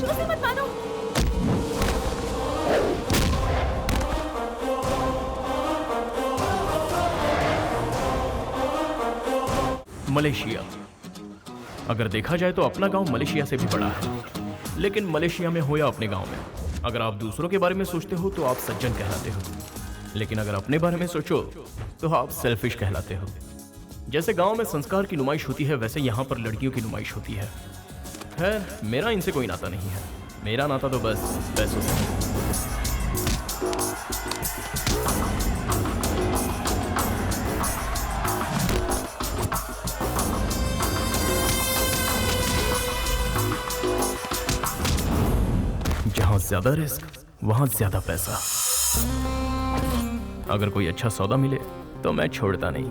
उसे मत मानो। मलेशिया। अगर देखा जाए तो अपना गांव मलेशिया से भी बड़ा है, लेकिन मलेशिया में हो या अपने गांव में, अगर आप दूसरों के बारे में सोचते हो तो आप सज्जन कहलाते हो, लेकिन अगर अपने बारे में सोचो तो आप सेल्फिश कहलाते हो। जैसे गांव में संस्कार की नुमाइश होती है, वैसे यहाँ पर लड़कियों की नुमाइश होती है। खैर, मेरा इनसे कोई नाता नहीं है, मेरा नाता तो बस पैसों से। जहां ज्यादा रिस्क वहां ज्यादा पैसा। अगर कोई अच्छा सौदा मिले तो मैं छोड़ता नहीं।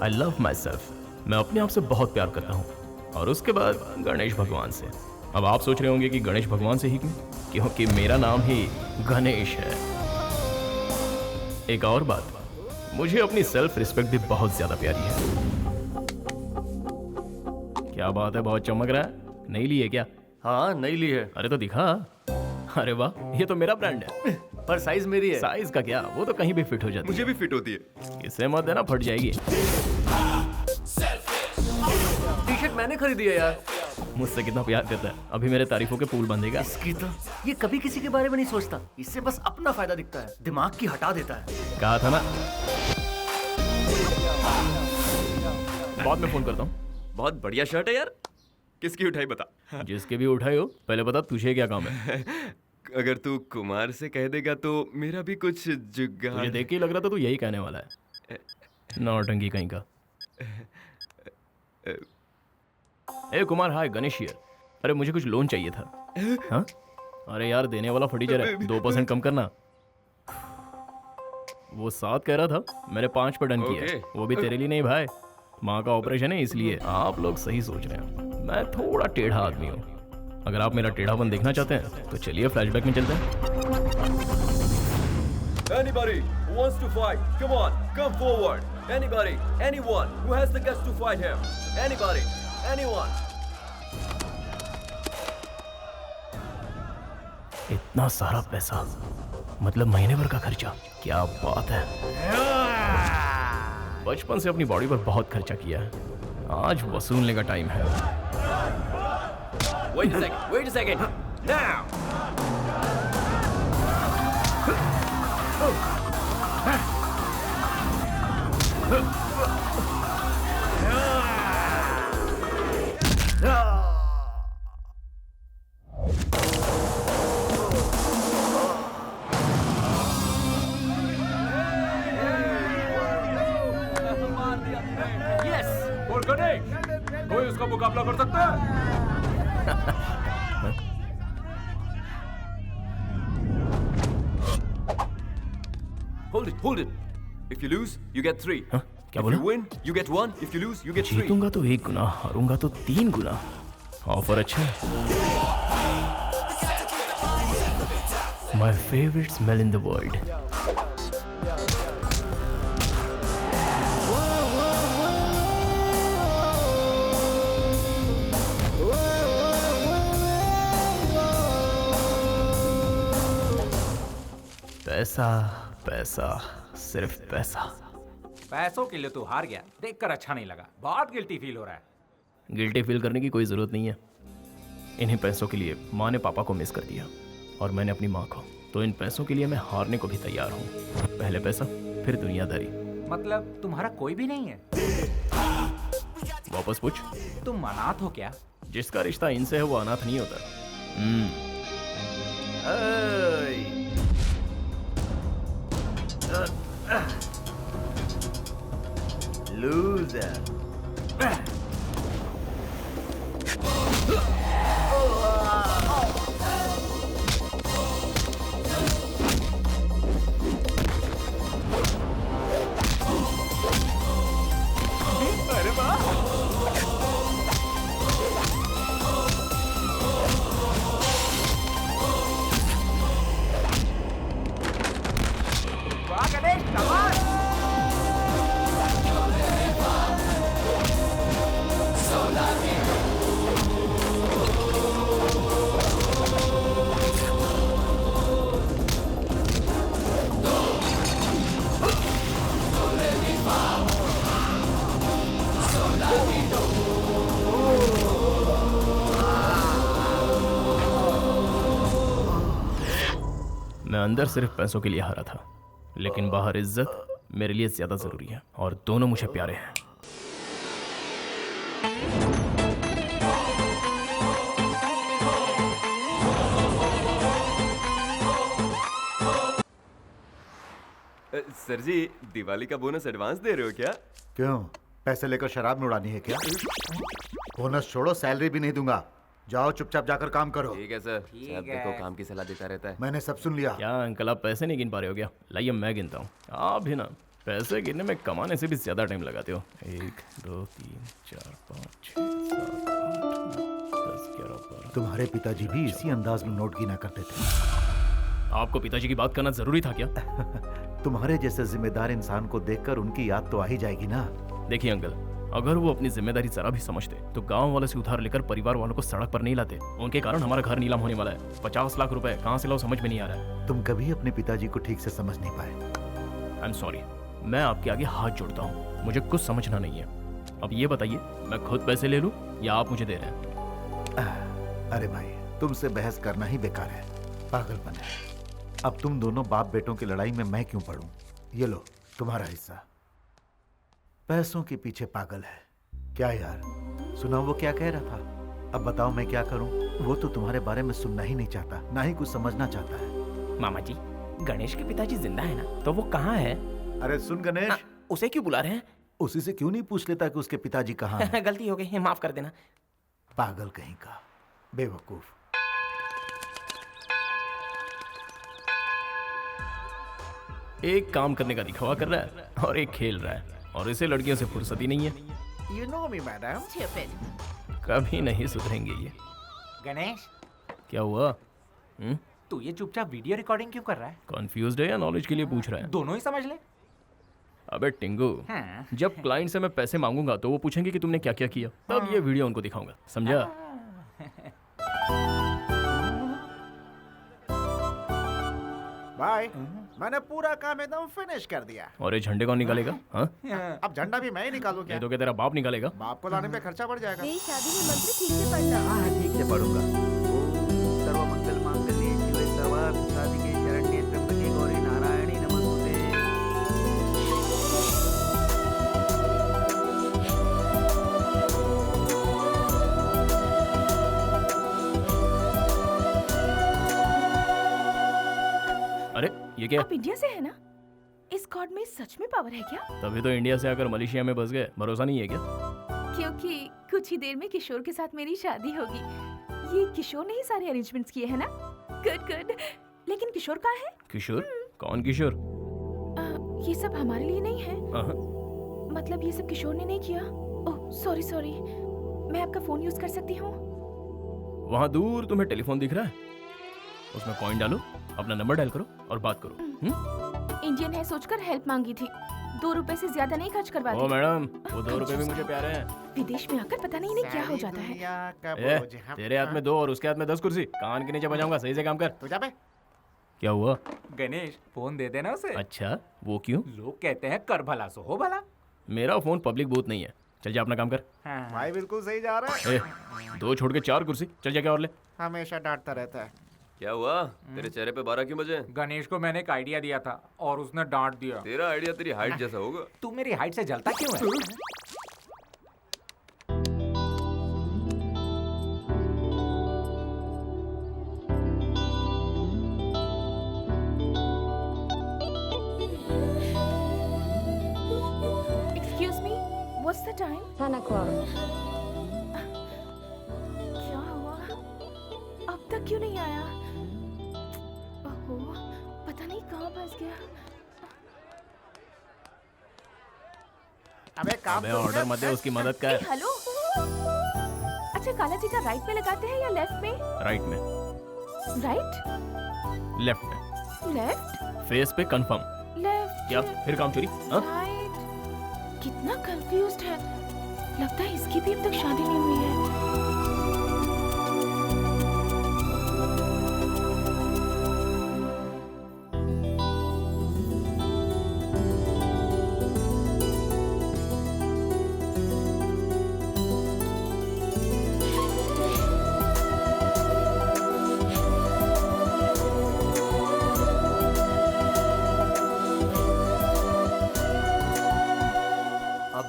I love my self. मैं अपने आप से बहुत प्यार करता हूं, और उसके बाद गणेश भगवान से। अब आप सोच रहे होंगे कि गणेश भगवान से ही क्यों? क्योंकि मेरा नाम ही गणेश है। एक और बात, मुझे अपनी सेल्फ रिस्पेक्ट भी बहुत ज्यादा प्यारी है। क्या बात है, बहुत चमक रहा है। नहीं ली है क्या? हाँ, नहीं ली है। अरे तो दिखा। अरे वाह, ये तो मेरा ब्रांड है। पर साइज मेरी है। साइज का क्या, वो तो कहीं भी फिट हो जाती है। मुझे भी फिट होती है। इसे मत देना, फट जाएगी। टी शर्ट मैंने खरीदी है यार। मुझसे कितना प्यार करता है, अभी मेरे तारीफों के पुल बंधेगा। इसकी तो ये कभी किसी के बारे में नहीं सोचता, इससे बस अपना फायदा दिखता है, दिमाग की हटा देता है। कहा था ना। बाद में फोन करता हूँ। बहुत बढ़िया शर्ट है यार। किसकी उठाई बता। जिसके भी उठाए हो, पहले बता तुझे क्या काम है। अगर तू कुमार से कह देगा तो मेरा भी कुछ जुगाड़। मुझे देख के ही लग रहा था तू यही कहने वाला है। नौटंकी कहीं का। ए कुमार, हाय, गणेश हियर। अरे मुझे कुछ लोन चाहिए था। हाँ? अरे यार, देने वाला फटीचर है, 2% कम करना। वो 7 कह रहा था, मैंने 5 पर डन किया। वो भी तेरे लिए नहीं भाई, माँ का ऑपरेशन है इसलिए। आप लोग सही सोच रहे हैं, मैं थोड़ा टेढ़ा आदमी हूँ। अगर आप मेरा टेढ़ापन देखना चाहते हैं तो चलिए फ्लैशबैक में चलते हैं। Anybody who wants to fight, come on, come forward. Anybody, anyone who has the guts to fight him. Anybody, anyone. इतना सारा पैसा, मतलब महीने भर का खर्चा। क्या बात है। बचपन से अपनी बॉडी पर बहुत खर्चा किया है, आज वसूलने का टाइम है। Wait a second, wait a second. Now. बोल गणेश, कोई उसका मुकाबला कर सकता है? Hold it. If you lose, you get 3. हाँ? क्या If बोला? you win, you get 1. If you lose, you get 3. जीतूंगा तो 1 गुना, हारूंगा तो 3 गुना। ऑफर अच्छा है। My favourite smell in the world. पैसा पैसा, सिर्फ पैसा। पैसों के लिए तू हार गया, देखकर अच्छा नहीं लगा, बहुत गिल्टी फील हो रहा है। गिल्टी फील करने की कोई जरूरत नहीं है। इन्हीं पैसों के लिए माँ ने पापा को मिस कर दिया, और मैंने अपनी माँ को। तो इन पैसों के लिए मैं हारने को भी तैयार हूँ। पहले पैसा, फिर दुनियादारी। मतलब तुम्हारा कोई भी नहीं है? वापस पूछ। तुम अनाथ हो क्या? जिसका रिश्ता इनसे है वो अनाथ नहीं होता। Loser. वाह गणेश, कमाल! मैं अंदर सिर्फ पैसों के लिए हारा था, लेकिन बाहर इज्जत मेरे लिए ज्यादा जरूरी है और दोनों मुझे प्यारे हैं। सर जी, दिवाली का बोनस एडवांस दे रहे हो क्या? क्यों, पैसे लेकर शराब में उड़ानी है क्या? बोनस छोड़ो, सैलरी भी नहीं दूंगा। जाओ चुपचाप जाकर काम करो। ठीक है सर। साहब देखो काम की सलाह देता रहता है। मैंने सब सुन लिया। क्या अंकल, आप पैसे नहीं गिन पा रहे हो क्या? लाइए मैं गिनता हूँ। आप भी ना पैसे गिनने में कमाने से भी ज्यादा टाइम लगाते हो। 1 2 3 4 5 6 7 8 9 10 11 12। तुम्हारे पिताजी भी इसी अंदाज में नोट गिना करते थे। आपको पिताजी की बात करना जरूरी था क्या? तुम्हारे जैसे जिम्मेदार इंसान को देखकर उनकी याद तो आ ही जाएगी ना। देखिए अंकल, अगर वो अपनी जिम्मेदारी जरा भी समझते तो गांव वालों से उधार लेकर परिवार वालों को सड़क पर नहीं लाते। उनके कारण हमारा घर नीलाम होने वाला है। 50 लाख रुपए कहाँ से लाओ समझ में नहीं आ रहा है। तुम कभी अपने पिताजी को ठीक से समझ नहीं पाए। आई एम सॉरी, मैं आपके आगे हाथ जोड़ता हूँ, मुझे कुछ समझना नहीं है। अब ये बताइए, मैं खुद पैसे ले लूँ या आप मुझे दे रहे हैं? अरे भाई, तुमसे बहस करना ही बेकार है, पागलपन है। अब तुम दोनों बाप बेटों की लड़ाई में मैं क्यों पढ़ूं? ये लो तुम्हारा हिस्सा। पैसों के पीछे पागल है क्या यार? सुना वो क्या कह रहा था? अब बताओ मैं क्या करूं? वो तो तुम्हारे बारे में सुनना ही नहीं चाहता, ना ही कुछ समझना चाहता है। मामा जी, गणेश के पिताजी जिंदा है ना? तो वो कहाँ है? अरे सुन गणेश, उसे क्यों बुला रहे हैं? उसी से क्यों नहीं पूछ लेता कि उसके पिताजी कहाँ हैं? गलती हो गई, माफ कर देना। पागल कहीं का, बेवकूफ। एक काम करने का दिखावा कर रहा है और एक खेल रहा है, और इसे लड़कियों से फुर्सत ही नहीं है। You know me, madam. कभी नहीं सुधरेंगे ये। गणेश, क्या हुआ? तू ये चुपचाप वीडियो रिकॉर्डिंग क्यों कर रहा है? कॉन्फ्यूज्ड है या नॉलेज के लिए पूछ रहा है? दोनों ही समझ ले। अबे टिंगू, हाँ। जब क्लाइंट से मैं पैसे मांगूंगा तो वो पूछेंगे कि तुमने क्या क्या किया, तब ये वीडियो उनको दिखाऊंगा, समझा? भाई, मैंने पूरा काम एकदम फिनिश कर दिया। और ये झंडे कौन निकालेगा? हाँ? अब झंडा भी मैं ही निकालूं क्या? ये तो क्या तेरा बाप निकालेगा? बाप को लाने पे खर्चा बढ़ जाएगा। मेरी शादी में मंत्र ठीक से पढ़ना। हाँ ठीक से पढ़ूंगा। ओम सर्वमंगल मांगल्ये शिवे सर्वार्थ साधिके शरण्ये त्र्यंबके गौरी नारायणी नमोस्तुते। अरे ये क्या? आप इंडिया से है ना? इस गॉड में सच में पावर है क्या? तभी तो इंडिया से आकर मलेशिया में बस गए, भरोसा नहीं है क्या? क्योंकि कुछ ही देर में किशोर के साथ मेरी शादी होगी। ये किशोर ने ही सारे अरेंजमेंट्स किए हैं ना? Good good. लेकिन किशोर कहाँ है? किशोर? कौन किशोर? ये सब हमारे लिए नहीं है। हाँ। मतलब ये सब किशोर ने नहीं किया। Oh sorry sorry. मैं आपका फोन यूज कर सकती हूँ? वहाँ दूर तुम्हें टेलीफोन दिख रहा है? उसमें कॉइन डालो, अपना नंबर डायल करो और बात करो। इंडियन है सोचकर हेल्प मांगी थी। 2 रुपए से ज्यादा नहीं खर्च ओ करवाती। मैडम, वो 2 रुपए भी मुझे प्यारे हैं। विदेश में आकर पता नहीं इन्हें क्या हो जाता है। ए, तेरे हाथ में 2 और उसके हाथ में 10 कुर्सी, कान के नीचे बजाऊंगा, सही से काम कर। तू जा बे। क्या हुआ? गणेश, फोन दे देना उसे। अच्छा, वो क्यों? लोग कहते हैं कर भला सो हो भला। मेरा फोन पब्लिक बूथ नहीं है, चल जा अपना काम कर। हाँ। भाई बिल्कुल सही जा रहा है। 2 छोड़ के 4 कुर्सी, चल जा क्या और ले। हमेशा डांटता रहता है। क्या हुआ? तेरे चेहरे पे 12 क्यों बजे? गणेश को मैंने एक आइडिया दिया था और उसने डांट दिया। तेरा आइडिया तेरी हाइट जैसा होगा। तू मेरी हाइट से जलता क्यों है? Excuse me, what's the time? 10 o'clock. क्या हुआ? अब तक क्यों नहीं आया? ओहो, पता नहीं कहाँ फंस गया। अबे काम अबे तो ऑर्डर कर। मत दे, उसकी मदद कर। ए, हेलो। अच्छा, काला टीका राइट में लगाते हैं या लेफ्ट में? राइट में, राइट, लेफ्ट में, लेफ्ट, फेस पे कंफर्म। लेफ्ट। क्या फिर काम चोरी? हाँ? राइट। कितना कंफ्यूज्ड है। लगता है इसकी भी अब तक शादी नहीं हुई है।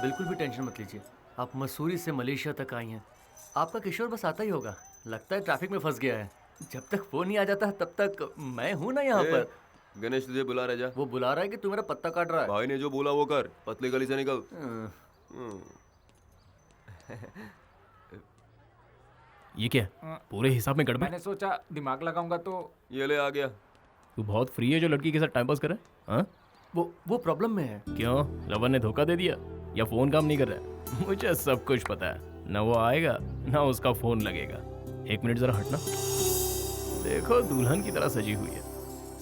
बिल्कुल भी टेंशन मत लीजिए। आप मसूरी से मलेशिया तक आई हैं, आपका किशोर बस आता ही होगा। लगता है ट्रैफिक में फंस गया है। जब तक वो नहीं आ जाता तब तक मैं हूं ना यहाँ पर। गणेश तुझे बुला रहा जा। वो बुला रहा है कि तू मेरा पत्ता काट रहा है? भाई ने जो बोला वो कर, पतली गली से निकल। ये क्या पूरे हिसाब में गड़बड़? मैंने सोचा दिमाग लगाऊंगा तो ये ले आ गया। तू बहुत फ्री है जो लड़की के साथ टाइम पास कर रहा है? हाँ? वो प्रॉब्लम में है। क्यों, लवर ने धोखा दे दिया या फोन काम नहीं कर रहा है? मुझे सब कुछ पता है, ना वो आएगा ना उसका फोन लगेगा। एक मिनट जरा हटना। देखो दुल्हन की तरह सजी हुई है,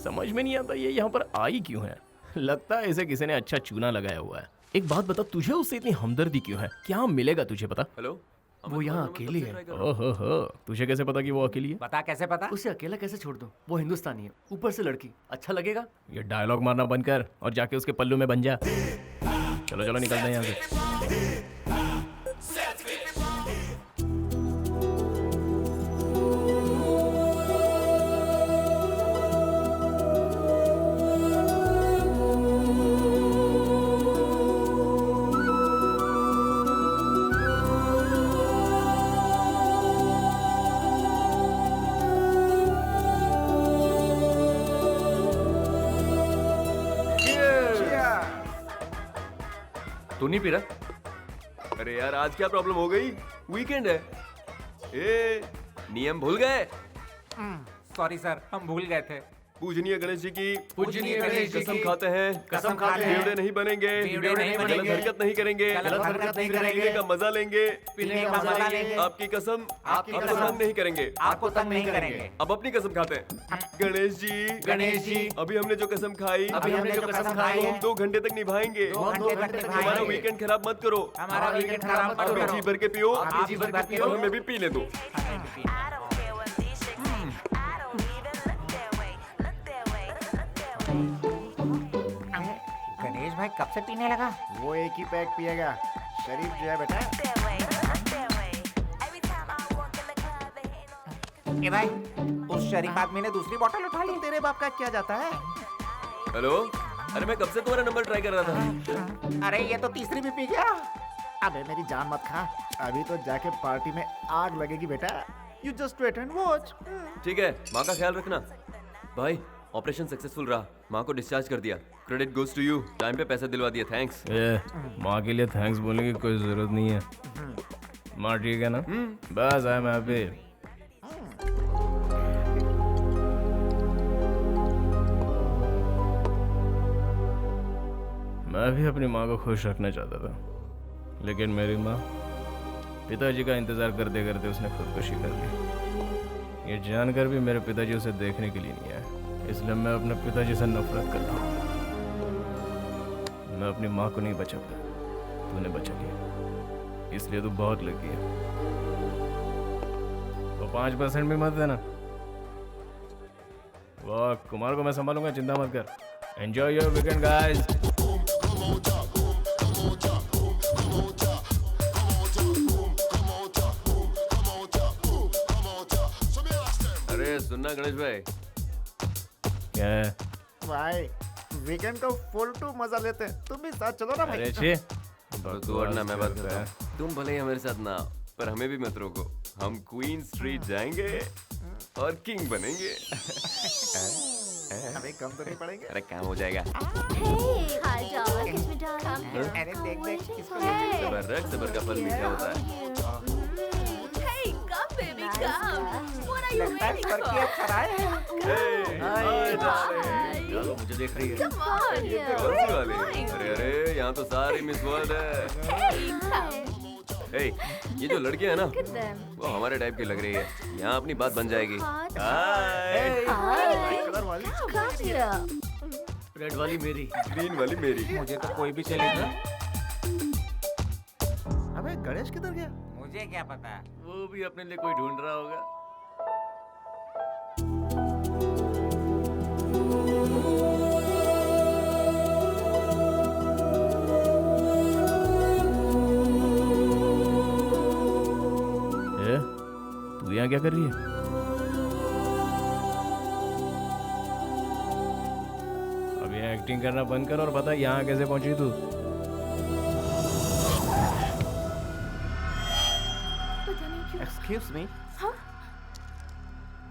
समझ में नहीं आता ये यहाँ पर आई क्यों है। लगता है इसे किसी ने अच्छा चूना लगाया हुआ है। एक बात बता, तुझे उससे इतनी हमदर्दी क्यों है? क्या मिलेगा तुझे पता? हेलो, वो यहाँ अकेली है। ओहो, तुझे कैसे पता कि वो अकेली है? पता कैसे पता? उसे अकेला कैसे छोड़ दूं? वो हिंदुस्तानी है, ऊपर से लड़की, अच्छा लगेगा? ये डायलॉग मारना बंद कर और जाके उसके पल्लू में बन जा। चलो चलो निकलते हैं यहाँ से। तू नहीं पी रहा? अरे यार आज क्या प्रॉब्लम हो गई? वीकेंड है। ए, नियम भूल गए? सॉरी सर, हम भूल गए थे। पूजनीय गणेश जी की पूजनीय गणेश जी कसम की खाते हैं, कसम खाते हैं, बेवड़े नहीं बनेंगे, बेवड़े नहीं गलत बनेंगे, हरकत नहीं करेंगे, गलत हरकत नहीं करेंगे, पीने का मजा लेंगे, पीने का मजा लेंगे, आपकी कसम आपकी आपको कसम, तंग नहीं करेंगे, आपको तंग नहीं करेंगे। अब अपनी कसम खाते हैं। गणेश जी, अभी हमने जो कसम खाई, अभी हमने जो कसम खाई वो है, हम 2 घंटे तक निभाएंगे। 2 घंटे तक हमारा निभाएंगे। वीकेंड खराब मत करो। हमारा वीकेंड खराब मत आप भी करो। जी भर के पियो, आप भी जी भर के पियो। और हमें भी पीने दो। गणेश भाई कब से पीने लगा? वो एक ही पैक पिएगा, शरीफ जो है बेटा। ए भाई, उस शरीफ आदमी ने दूसरी बोतल उठा ली। तेरे बाप का क्या जाता है? हेलो, अरे मैं कब से तुम्हारा नंबर ट्राई कर रहा था। अरे ये तो तीसरी भी पी गया। अबे मेरी जान मत खा, अभी तो जाके पार्टी में आग लगेगी बेटा। You just wait and watch. ठीक है, माँ का ख्याल रखना। भाई ऑपरेशन सक्सेसफुल रहा, माँ को डिस्चार्ज कर दिया। Credit goes to you, time पे पैसा दिलवा दिया, थैंक्स। माँ के लिए थैंक्स बोलने की कोई जरूरत नहीं है। माँ ठीक है ना? बस आई एम हैप्पी। मैं भी अपनी माँ को खुश रखना चाहता था, लेकिन मेरी माँ पिताजी का इंतजार करते करते उसने खुदकुशी कर ली। ये जानकर भी मेरे पिताजी उसे देखने के लिए नहीं आए, इसलिए मैं अपने पिताजी से नफरत करता हूँ। मैं अपनी माँ को नहीं बचा पाया, तूने बचा लिया, इसलिए तू बहुत लगी है। तो 5% भी मत देना। वाह, कुमार को मैं संभालूंगा, चिंता मत कर। Enjoy your weekend guys. अरे सुनना गणेश भाई, क्या है? भाई वीकेंड को फुल टू मजा लेते हैं, तुम भी साथ चलो ना भाई। अरे छे, तो तू और ना मैं बात करता हूँ। तुम भले ही हमारे साथ ना आओ, पर हमें भी मत रोको। हम क्वीन स्ट्रीट जाएंगे और किंग बनेंगे। अबे कम तो नहीं पड़ेंगे। अरे काम हो जाएगा। अरे देख देख इसको। सबर रख, सबर का फल मीठा होता है। लगता है सर की अच्छा रहा है। चलो मुझे देख रही है। कौन सी वाली? अरे अरे, यहाँ तो सारी मिस वर्ल्ड है। ए, ये जो लड़की है ना, वो हमारे टाइप की लग रही है। यहाँ अपनी बात बन जाएगी। हाय। कलर वाली, रेड वाली मेरी, ग्रीन वाली मेरी। मुझे तो कोई भी चलेगा। अबे गणेश किधर गया? मुझे क्या पता। वो भी अपने लिए कोई ढूंढ रहा होगा। तू यहाँ क्या कर रही है? अब यहाँ एक्टिंग करना बंद कर और बता यहाँ कैसे पहुंची तू? Excuse me. Huh?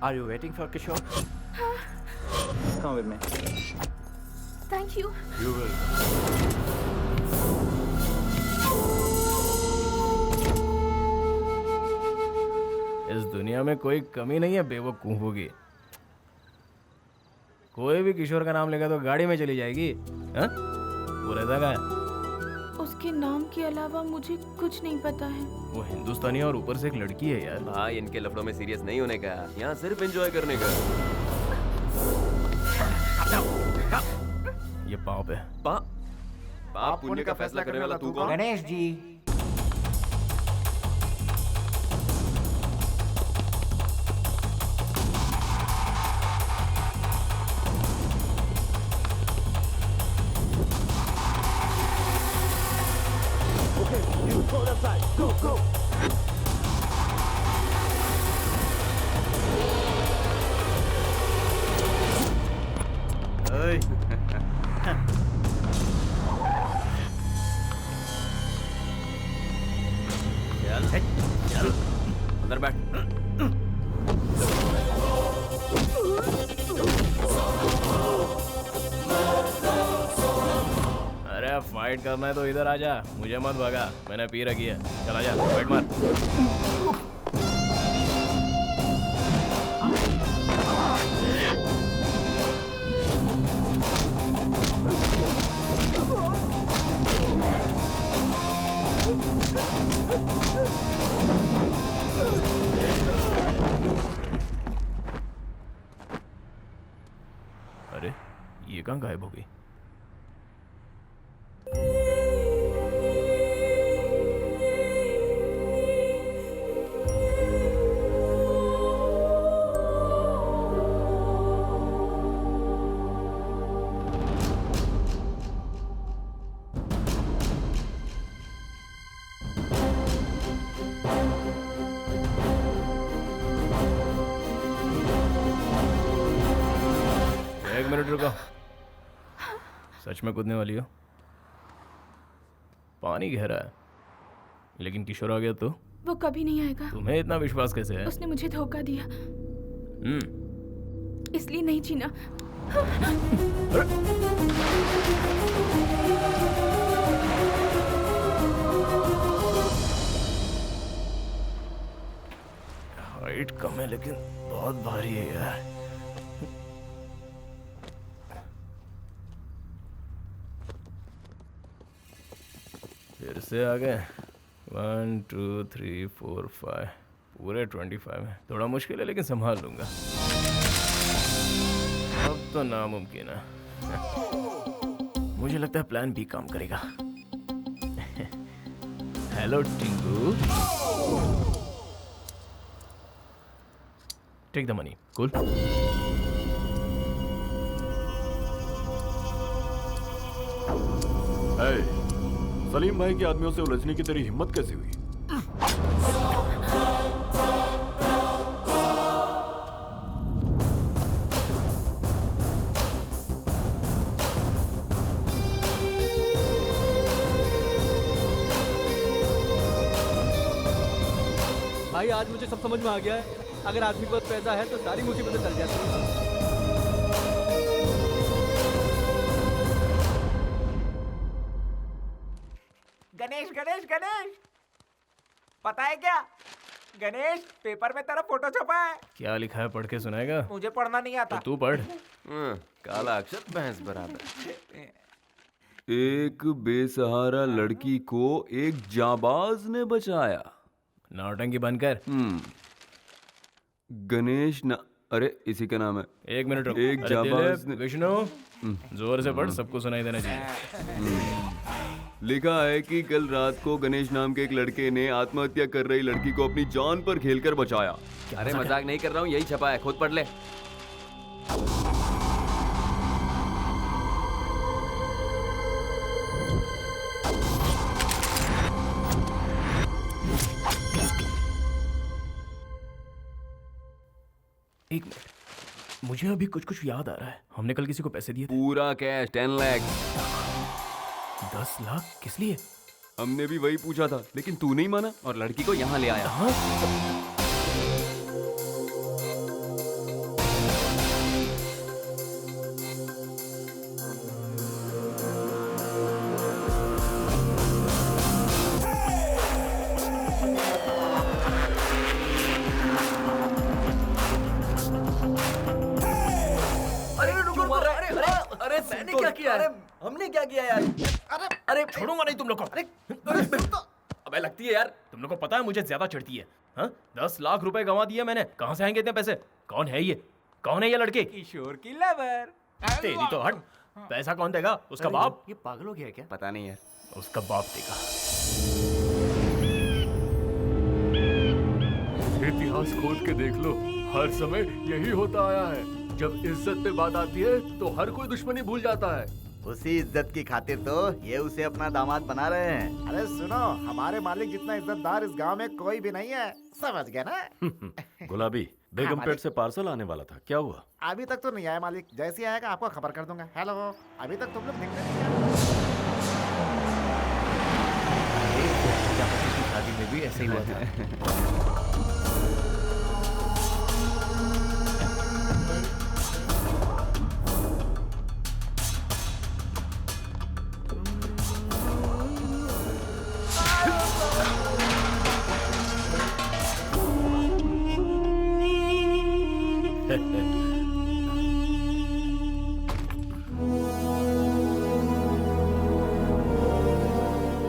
Are you waiting for Kishore? Come with me. Thank you. You will. इस दुनिया में कोई कमी नहीं है बेवकूफों की। कोई भी किशोर का नाम लेगा तो गाड़ी में चली जाएगी। हाँ? वो रहता का है? उसके नाम के अलावा मुझे कुछ नहीं पता है। वो हिंदुस्तानी है और ऊपर से एक लड़की है यार। भाई इनके लफड़ों में सीरियस नहीं होने का, यहाँ सिर्फ एंजॉय करने का। ये पाप है। पाप पुण्य का फैसला करने वाला तू कौन? गणेश जी। चल अंदर बैठ। अरे अब फाइट करना है तो इधर आ जा, मुझे मत भगा, मैंने पी रखी है। चला जा, फाइट मार। अरे ये कहाँ गायब हो गई? एक मिनट रुको। सच में कूदने वाली हो? पानी गहरा है, लेकिन किशोर आ गया तो? वो कभी नहीं आएगा। तुम्हें इतना विश्वास कैसे है? उसने मुझे धोखा दिया, इसलिए नहीं जीना। हाइट कम है लेकिन बहुत भारी है यार। फिर से आ गए। 1 2 3 4 5 पूरे 25 है। थोड़ा मुश्किल है लेकिन संभाल लूंगा। अब तो नामुमकिन है। मुझे लगता है प्लान बी काम करेगा। Hello Tinku, take the money. Cool. Salim भाई के आदमियों से उलझने की तेरी हिम्मत कैसे हुई? भाई आज मुझे सब समझ में आ गया है। अगर आदमी के पास पैसा है तो सारी मुसीबतें टल जाती हैं। गणेश गणेश गणेश, पता है क्या गणेश, पेपर में तेरा फोटो छपा है। क्या लिखा है पढ़ के सुनाएगा? मुझे पढ़ना नहीं आता। तो तू पढ़। काला अक्षर भैंस बराबर। एक बेसहारा लड़की को एक जाबाज ने बचाया। नौटंकी बंद कर। गणेश ना, अरे इसी का नाम है। एक मिनट रुक। एक अरे जाबाज दिलीप, विष्णु, जोर से पढ़, सबको सुनाई देना चाहिए। लिखा है कि कल रात को गणेश नाम के एक लड़के ने आत्महत्या कर रही लड़की को अपनी जान पर खेलकर बचाया। अरे मजाक नहीं कर रहा हूँ, यही छपा है, खुद पढ़ ले। एक मिनट, मुझे अभी कुछ कुछ याद आ रहा है। हमने कल किसी को पैसे दिए थे। पूरा कैश 10 लाख। 10 लाख किस लिए? हमने भी वही पूछा था, लेकिन तू नहीं माना और लड़की को यहाँ ले आया। हाँ? किया? अरे हमने क्या किया यार? अरे छोड़ूंगा नहीं तुम लोग को। अबे लगती है यार। तुम लोग को पता है मुझे ज्यादा चढ़ती है। हाँ 10 लाख रुपए गंवा दिए मैंने, कहाँ से आएंगे इतने पैसे? कौन है ये? कौन है ये लड़के? किशोर की लवर। तेरी तो हट। पैसा कौन देगा? उसका बाप। ये पागल हो गया है क्या? पता नहीं यार। उसका बाप देगा। इतिहास खोद के देख लो, हर समय यही होता आया है। जब इज्जत पे बात आती है तो हर कोई दुश्मनी भूल जाता है। उसी इज्जत की खातिर तो ये उसे अपना दामाद बना रहे हैं। अरे सुनो, हमारे मालिक जितना इज्जतदार इस गांव में कोई भी नहीं है, समझ गया ना? गुलाबी, बेगमपेट मालिक। से पार्सल आने वाला था, क्या हुआ? अभी तक तो नहीं आया मालिक, जैसे ही आएगा आपको खबर कर दूंगा। हेलो, अभी तक तुम लोग दिखते नहीं है। प्रजापति की शादी में भी ऐसे ही हुआ था।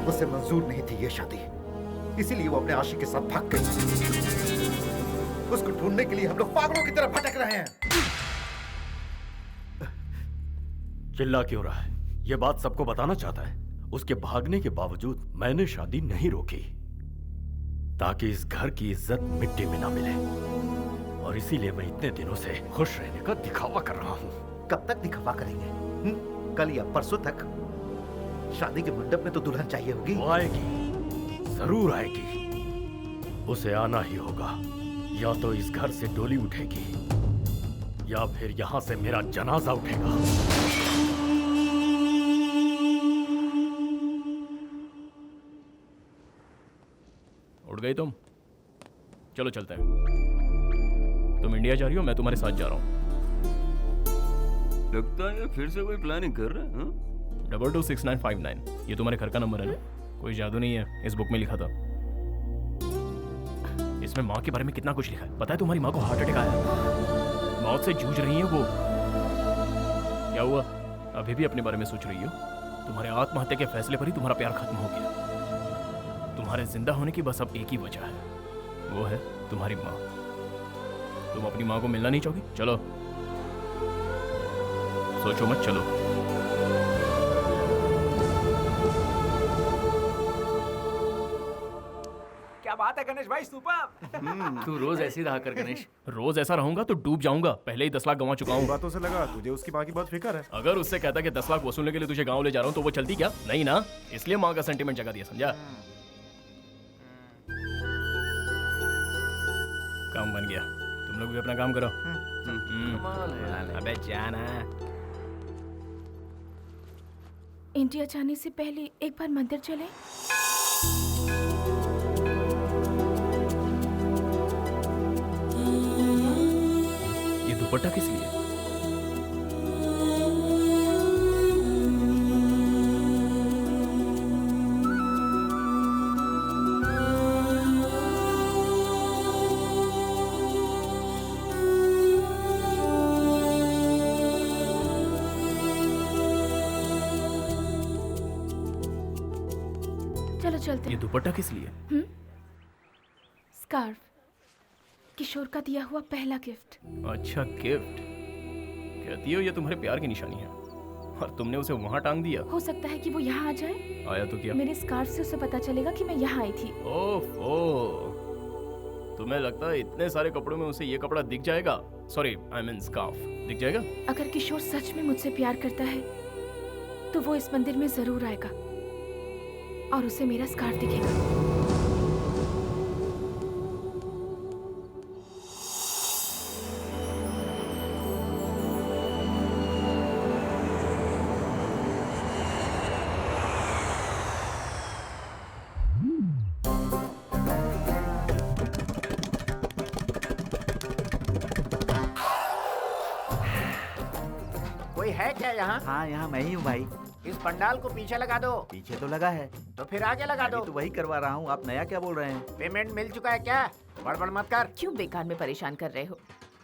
उसे मंजूर नहीं थी ये शादी, इसीलिए वो अपने आशिक के साथ भाग गई। उसको ढूंढने के लिए हम लोग पागलों की तरह भटक रहे हैं। चिल्ला क्यों रहा है? ये बात सबको बताना चाहता है। उसके भागने के बावजूद मैंने शादी नहीं रोकी, ताकि इस घर की इज्जत मिट्टी में ना मिले। और इसीलिए मैं इतने दिनों से खुश रहने का दिखावा कर रहा हूँ। कब तक दिखावा करेंगे? कल या परसों तक? शादी के मंडप में तो दुल्हन चाहिए होगी। वो आएगी, जरूर आएगी। उसे आना ही होगा। या तो इस घर से डोली उठेगी, या फिर यहाँ से मेरा जनाजा उठेगा। उठ गई तुम? चलो चलते हैं। तुम इंडिया जा रही हो, मैं तुम्हारे साथ जा रहा हूँ। लगता है फिर से कोई प्लानिंग कर रहा है। हाँ? 226959 ये तुम्हारे घर का नंबर है ना? कोई जादू नहीं है, इस बुक में लिखा था। इसमें माँ के बारे में कितना कुछ लिखा है। पता है तुम्हारी माँ को हार्ट अटैक आया, मौत से जूझ रही है वो। क्या हुआ, अभी भी अपने बारे में सोच रही हो? तुम्हारे आत्महत्या के फैसले पर ही तुम्हारा प्यार खत्म हो गया। तुम्हारे जिंदा होने की बस अब एक ही वजह है, वो है तुम्हारी माँ। तुम अपनी माँ को मिलना नहीं चाहोगी? चलो, सोचो मत, चलो। क्या बात है गणेश भाई, सुपर। तू रोज ऐसे ही रहा कर गणेश। रोज ऐसा रहूंगा तो डूब जाऊंगा। पहले ही 10 लाख गंवा चुका हूँ। बातों से लगा तुझे उसकी माँ की बहुत फिक्र है। अगर उससे कहता कि 10 लाख वसूलने के लिए तुझे गांव ले जा रहा हूँ तो वो चलती क्या? नहीं ना, इसलिए माँ का सेंटीमेंट जगा दिया, समझा? काम बन गया, तुम लोग भी अपना काम करो। अबे जाना। इंडिया जाने से पहले एक बार मंदिर चले। ये दुपट्टा किस लिए? चलो चलते ये हैं। दुपट्टा किस लिए? स्कार्फ, किशोर का दिया हुआ पहला गिफ्ट। अच्छा, गिफ्ट। कहती हो ये तुम्हारे प्यार की निशानी है, और तुमने उसे वहां टांग दिया। हो सकता है कि वो यहाँ आ जाए। आया तो क्या? मेरे स्कार्फ से उसे पता चलेगा कि मैं यहाँ आई थी। ओफो, तुम्हें लगता है इतने सारे कपड़ों में उसे ये कपड़ा दिख जाएगा? सॉरी, आई मीन स्कार्फ दिख जाएगा? अगर किशोर सच में मुझसे प्यार करता है तो वो इस मंदिर में जरूर आएगा और उसे मेरा स्कार्फ दिखेगा। कोई है क्या यहाँ? हाँ, यहाँ मैं ही हूँ भाई। इस पंडाल को पीछे लगा दो। पीछे तो लगा है, तो फिर आगे लगा दो। अभी तो वही करवा रहा हूँ। आप नया क्या बोल रहे हैं? पेमेंट मिल चुका है क्या? बड़बड़ मत कर। क्यों बेकार में परेशान कर रहे हो?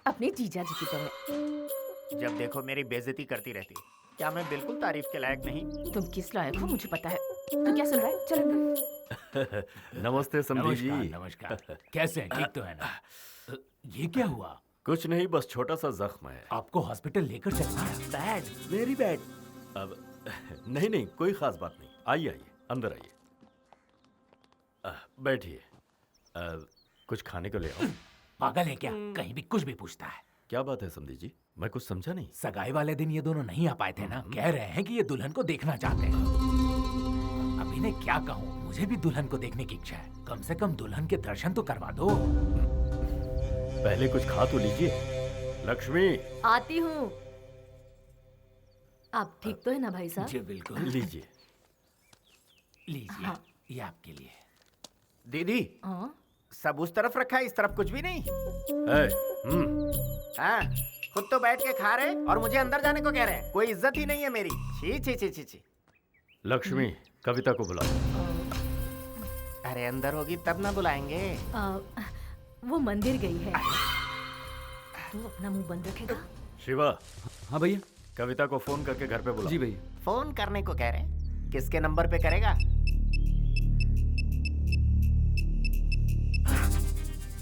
अपने जीजा जी की तरह। जब देखो मेरी बेइज्जती करती रहती। क्या मैं बिल्कुल तारीफ के लायक नहीं? तुम किस लायक हो मुझे पता है। तू क्या सुन रहा है? चल अंदर। नमस्ते समधी जी। नमस्कार। कैसे हैं? ठीक तो है ना? ये क्या हुआ? कुछ नहीं, बस छोटा सा जख्म है। आपको हॉस्पिटल लेकर चलना है। Bad, very bad. अब नहीं नहीं, कोई खास बात नहीं। आइए आइए, अंदर आइए। बैठिए। कुछ खाने को ले आओ। पागल है क्या? कहीं भी कुछ भी पूछता है। क्या बात है समधी जी, मैं कुछ समझा नहीं। सगाई वाले दिन ये दोनों नहीं आ पाए थे ना? कह रहे हैं कि ये दुल्हन को देखना चाहते हैं। अब इन्हें क्या कहूँ, मुझे भी दुल्हन को देखने की इच्छा है। कम से कम दुल्हन के दर्शन तो करवा दो। पहले कुछ खा तो लीजिए। लक्ष्मी, आती हूँ। आप ठीक तो है ना भाई साहब? जी बिल्कुल। लीजिए। लीजिए। हाँ। ये आपके लिए। दीदी, हाँ? सब उस तरफ रखा है, इस तरफ कुछ भी नहीं। हाँ, खुद तो बैठ के खा रहे और मुझे अंदर जाने को कह रहे हैं। कोई इज्जत ही नहीं है मेरी। छी छी छी छी छी। लक्ष्मी, कविता को बुलाओ। अरे अंदर होगी तब ना बुलाएंगे। वो मंदिर गई है। तू अपना मुंह बंद रखेगा? शिवा। हाँ भैया। कविता को फोन करके घर पे बुलाओ। जी भैया। फोन करने को कह रहे हैं? किसके नंबर पे करेगा?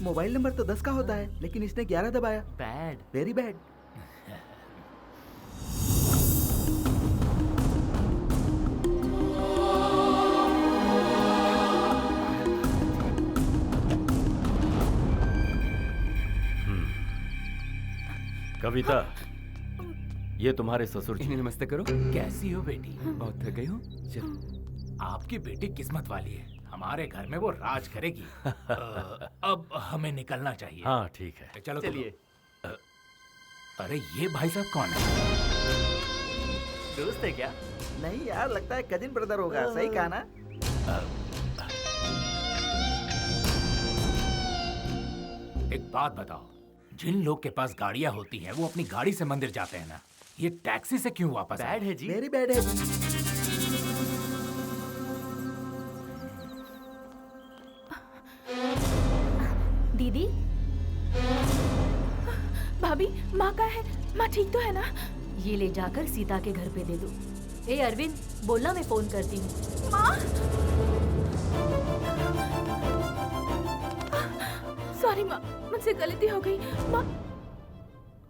मोबाइल नंबर तो 10 का होता है, लेकिन इसने 11 दबाया। Bad, very bad. कविता, ये तुम्हारे ससुर जी। नमस्ते करो। कैसी हो बेटी? बहुत थक गई हो। आपकी बेटी किस्मत वाली है। हमारे घर में वो राज करेगी। अब हमें निकलना चाहिए। हाँ ठीक है, चलो चलिए। अरे ये भाई साहब कौन है? दोस्त है क्या? नहीं यार, लगता है कजिन ब्रदर होगा। सही कहा ना? एक बात बताओ, जिन लोग के पास गाड़ियां होती हैं वो अपनी गाड़ी से मंदिर जाते हैं ना, ये टैक्सी से क्यों वापस आए? बैड है जी। वेरी बैड है। दीदी, भाभी, माँ का है? माँ ठीक तो है ना? ये ले जाकर सीता के घर पे दे दो। ए अरविंद, बोलना मैं फोन करती हूँ। माँ, सॉरी माँ, मुझसे गलती हो गई। माँ,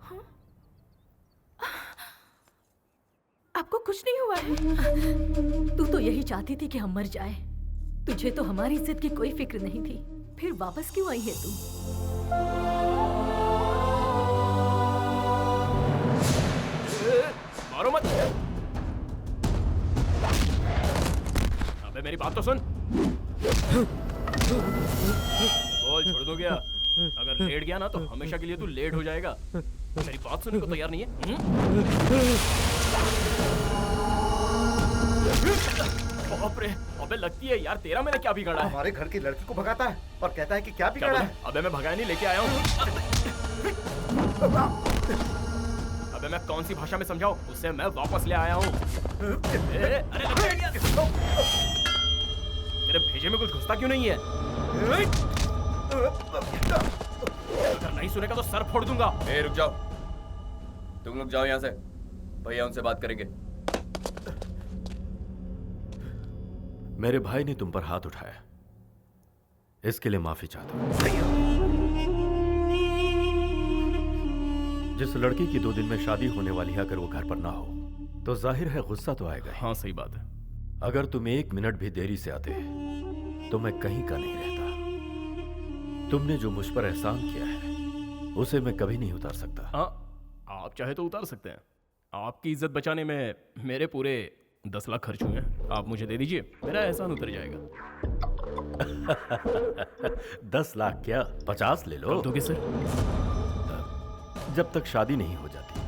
हाँ? आपको कुछ नहीं हुआ है? तू तो यही चाहती थी कि हम मर जाए। तुझे तो हमारी इज्जत की कोई फिक्र नहीं थी। फिर वापस क्यों आई है तू? मारो मत। अबे मेरी बात तो सुन। बोल, छोड़ दो क्या? अगर लेट गया ना तो हमेशा के लिए तू लेट हो जाएगा। मेरी बात सुनने को तैयार नहीं है? बाप रे, अबे लगती है यार, तेरा मैंने क्या बिगाड़ा है? हमारे घर की लड़की को भगाता है और कहता है कि क्या बिगाड़ा है। अबे मैं भगाया नहीं, लेके आया हूँ। अबे मैं कौन सी भाषा में समझाऊं? उससे मैं वापस ले आया हूँ। अरे तेरे भेजे में कुछ घुसता क्यों नहीं है? अगर नहीं सुनेगा तो सर फोड़ दूंगा। रुक जाओ, तुम लोग जाओ यहाँ से, भैया उनसे बात करेंगे। मेरे भाई ने तुम पर हाथ उठाया, इसके लिए माफी चाहता हूं। जिस लड़की की 2 दिन में शादी होने वाली है, अगर वो घर पर ना हो तो जाहिर है गुस्सा तो आएगा। हाँ सही बात है। अगर तुम 1 मिनट भी देरी से आते तो मैं कहीं का नहीं रहता। तुमने जो मुझ पर एहसान किया है उसे मैं कभी नहीं उतार सकता। हाँ, आप चाहे तो उतार सकते हैं। आपकी इज्जत बचाने में मेरे पूरे 10 लाख खर्च हुए हैं। आप मुझे दे दीजिए, मेरा एहसान उतर जाएगा। 10 लाख क्या, 50 ले लो। दोगे सर? जब तक शादी नहीं हो जाती।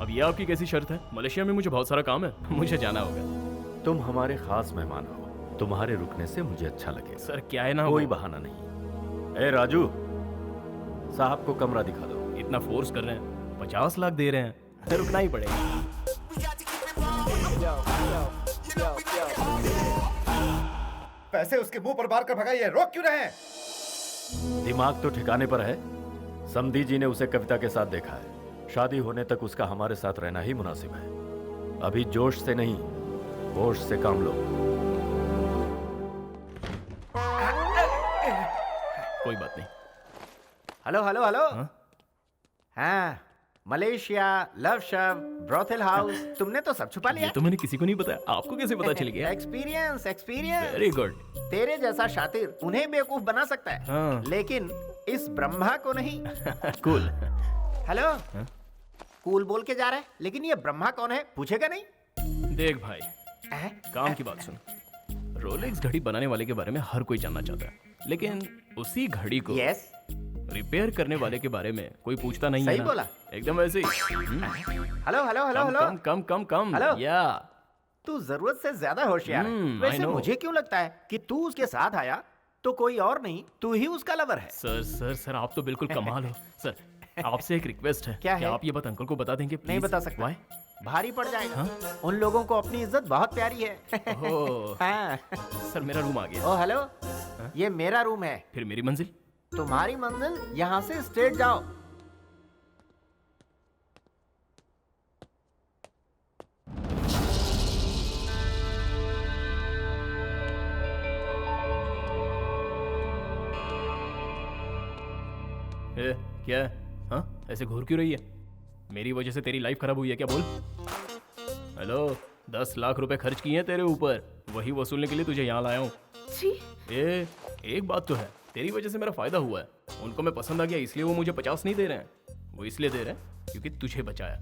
अब ये आपकी कैसी शर्त है? मलेशिया में मुझे बहुत सारा काम है, मुझे जाना होगा। तुम हमारे खास मेहमान हो, तुम्हारे रुकने से मुझे अच्छा लगे। सर क्या है ना, कोई बहाना नहीं। ए राजू, साहब को कमरा दिखा दो। इतना फोर्स कर रहे हैं, 50 लाख दे रहे हैं, रुकना ही पड़ेगा। पैसे उसके मुंह पर मार कर भगाइए, रोक क्यों रहे हैं? दिमाग तो ठिकाने पर है। समधी जी ने उसे कविता के साथ देखा है। शादी होने तक उसका हमारे साथ रहना ही मुनासिब है। अभी जोश से नहीं, होश से काम लो। कोई बात नहीं। Hello hello hello. हाँ, मलेशिया, लव शव, ब्रोथल हाउस, तुमने तो सब छुपा लिया। ये तो मैंने किसी को नहीं बताया, आपको कैसे पता चल गया? Experience experience. Very good. तेरे जैसा शातिर उन्हें बेवकूफ बना सकता है, हाँ। लेकिन इस ब्रह्मा को नहीं। कूल। हेलो, कूल बोल के जा रहा है, लेकिन ये ब्रह्मा कौन है पूछेगा नहीं? देख भाई, काम की बात सुन। रोलेक्स घड़ी बनाने वाले के बारे में हर कोई जानना चाहता है, लेकिन उसी घड़ी को यस रिपेयर करने वाले के बारे में कोई पूछता नहीं है सही ना? बोला। एकदम वैसे ही। Hello hello hello hello. Come come come come. Hello. या तू जरूरत से ज्यादा होशियार है। I वैसे know। मुझे क्यों लगता है कि तू उसके साथ आया तो कोई और नहीं, तू ही उसका लवर है। सर सर सर, आप तो बिल्कुल कमाल हो। सर, आपसे एक रिक्वेस्ट है। क्या है? आप ये बात अंकल को बता देंगे? नहीं please? बता सकता। Why? भारी पड़ जाएगा। उन लोगों को अपनी इज्जत बहुत प्यारी है। ओह, हाँ। सर मेरा रूम आ गया। ओ हेलो, ये मेरा रूम है। फिर मेरी मंजिल? तुम्हारी मंजिल यहाँ से स्ट्रेट जाओ। क्या है? हाँ, ऐसे घूर क्यों रही है? मेरी वजह से तेरी लाइफ खराब हुई है क्या? बोल। हेलो, 10 लाख रुपए खर्च किए हैं तेरे ऊपर, वही वसूलने के लिए तुझे यहाँ लाया हूँ। एक बात तो है, तेरी वजह से मेरा फायदा हुआ है। उनको मैं पसंद आ गया, इसलिए वो मुझे 50 नहीं दे रहे हैं। वो इसलिए दे रहे हैं क्योंकि तुझे बचाया।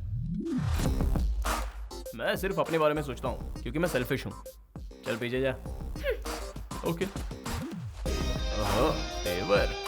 मैं सिर्फ अपने बारे में सोचता हूँ क्योंकि मैं सेल्फिश हूँ। चल पीछे जा। ओके। ओहो, तेवर।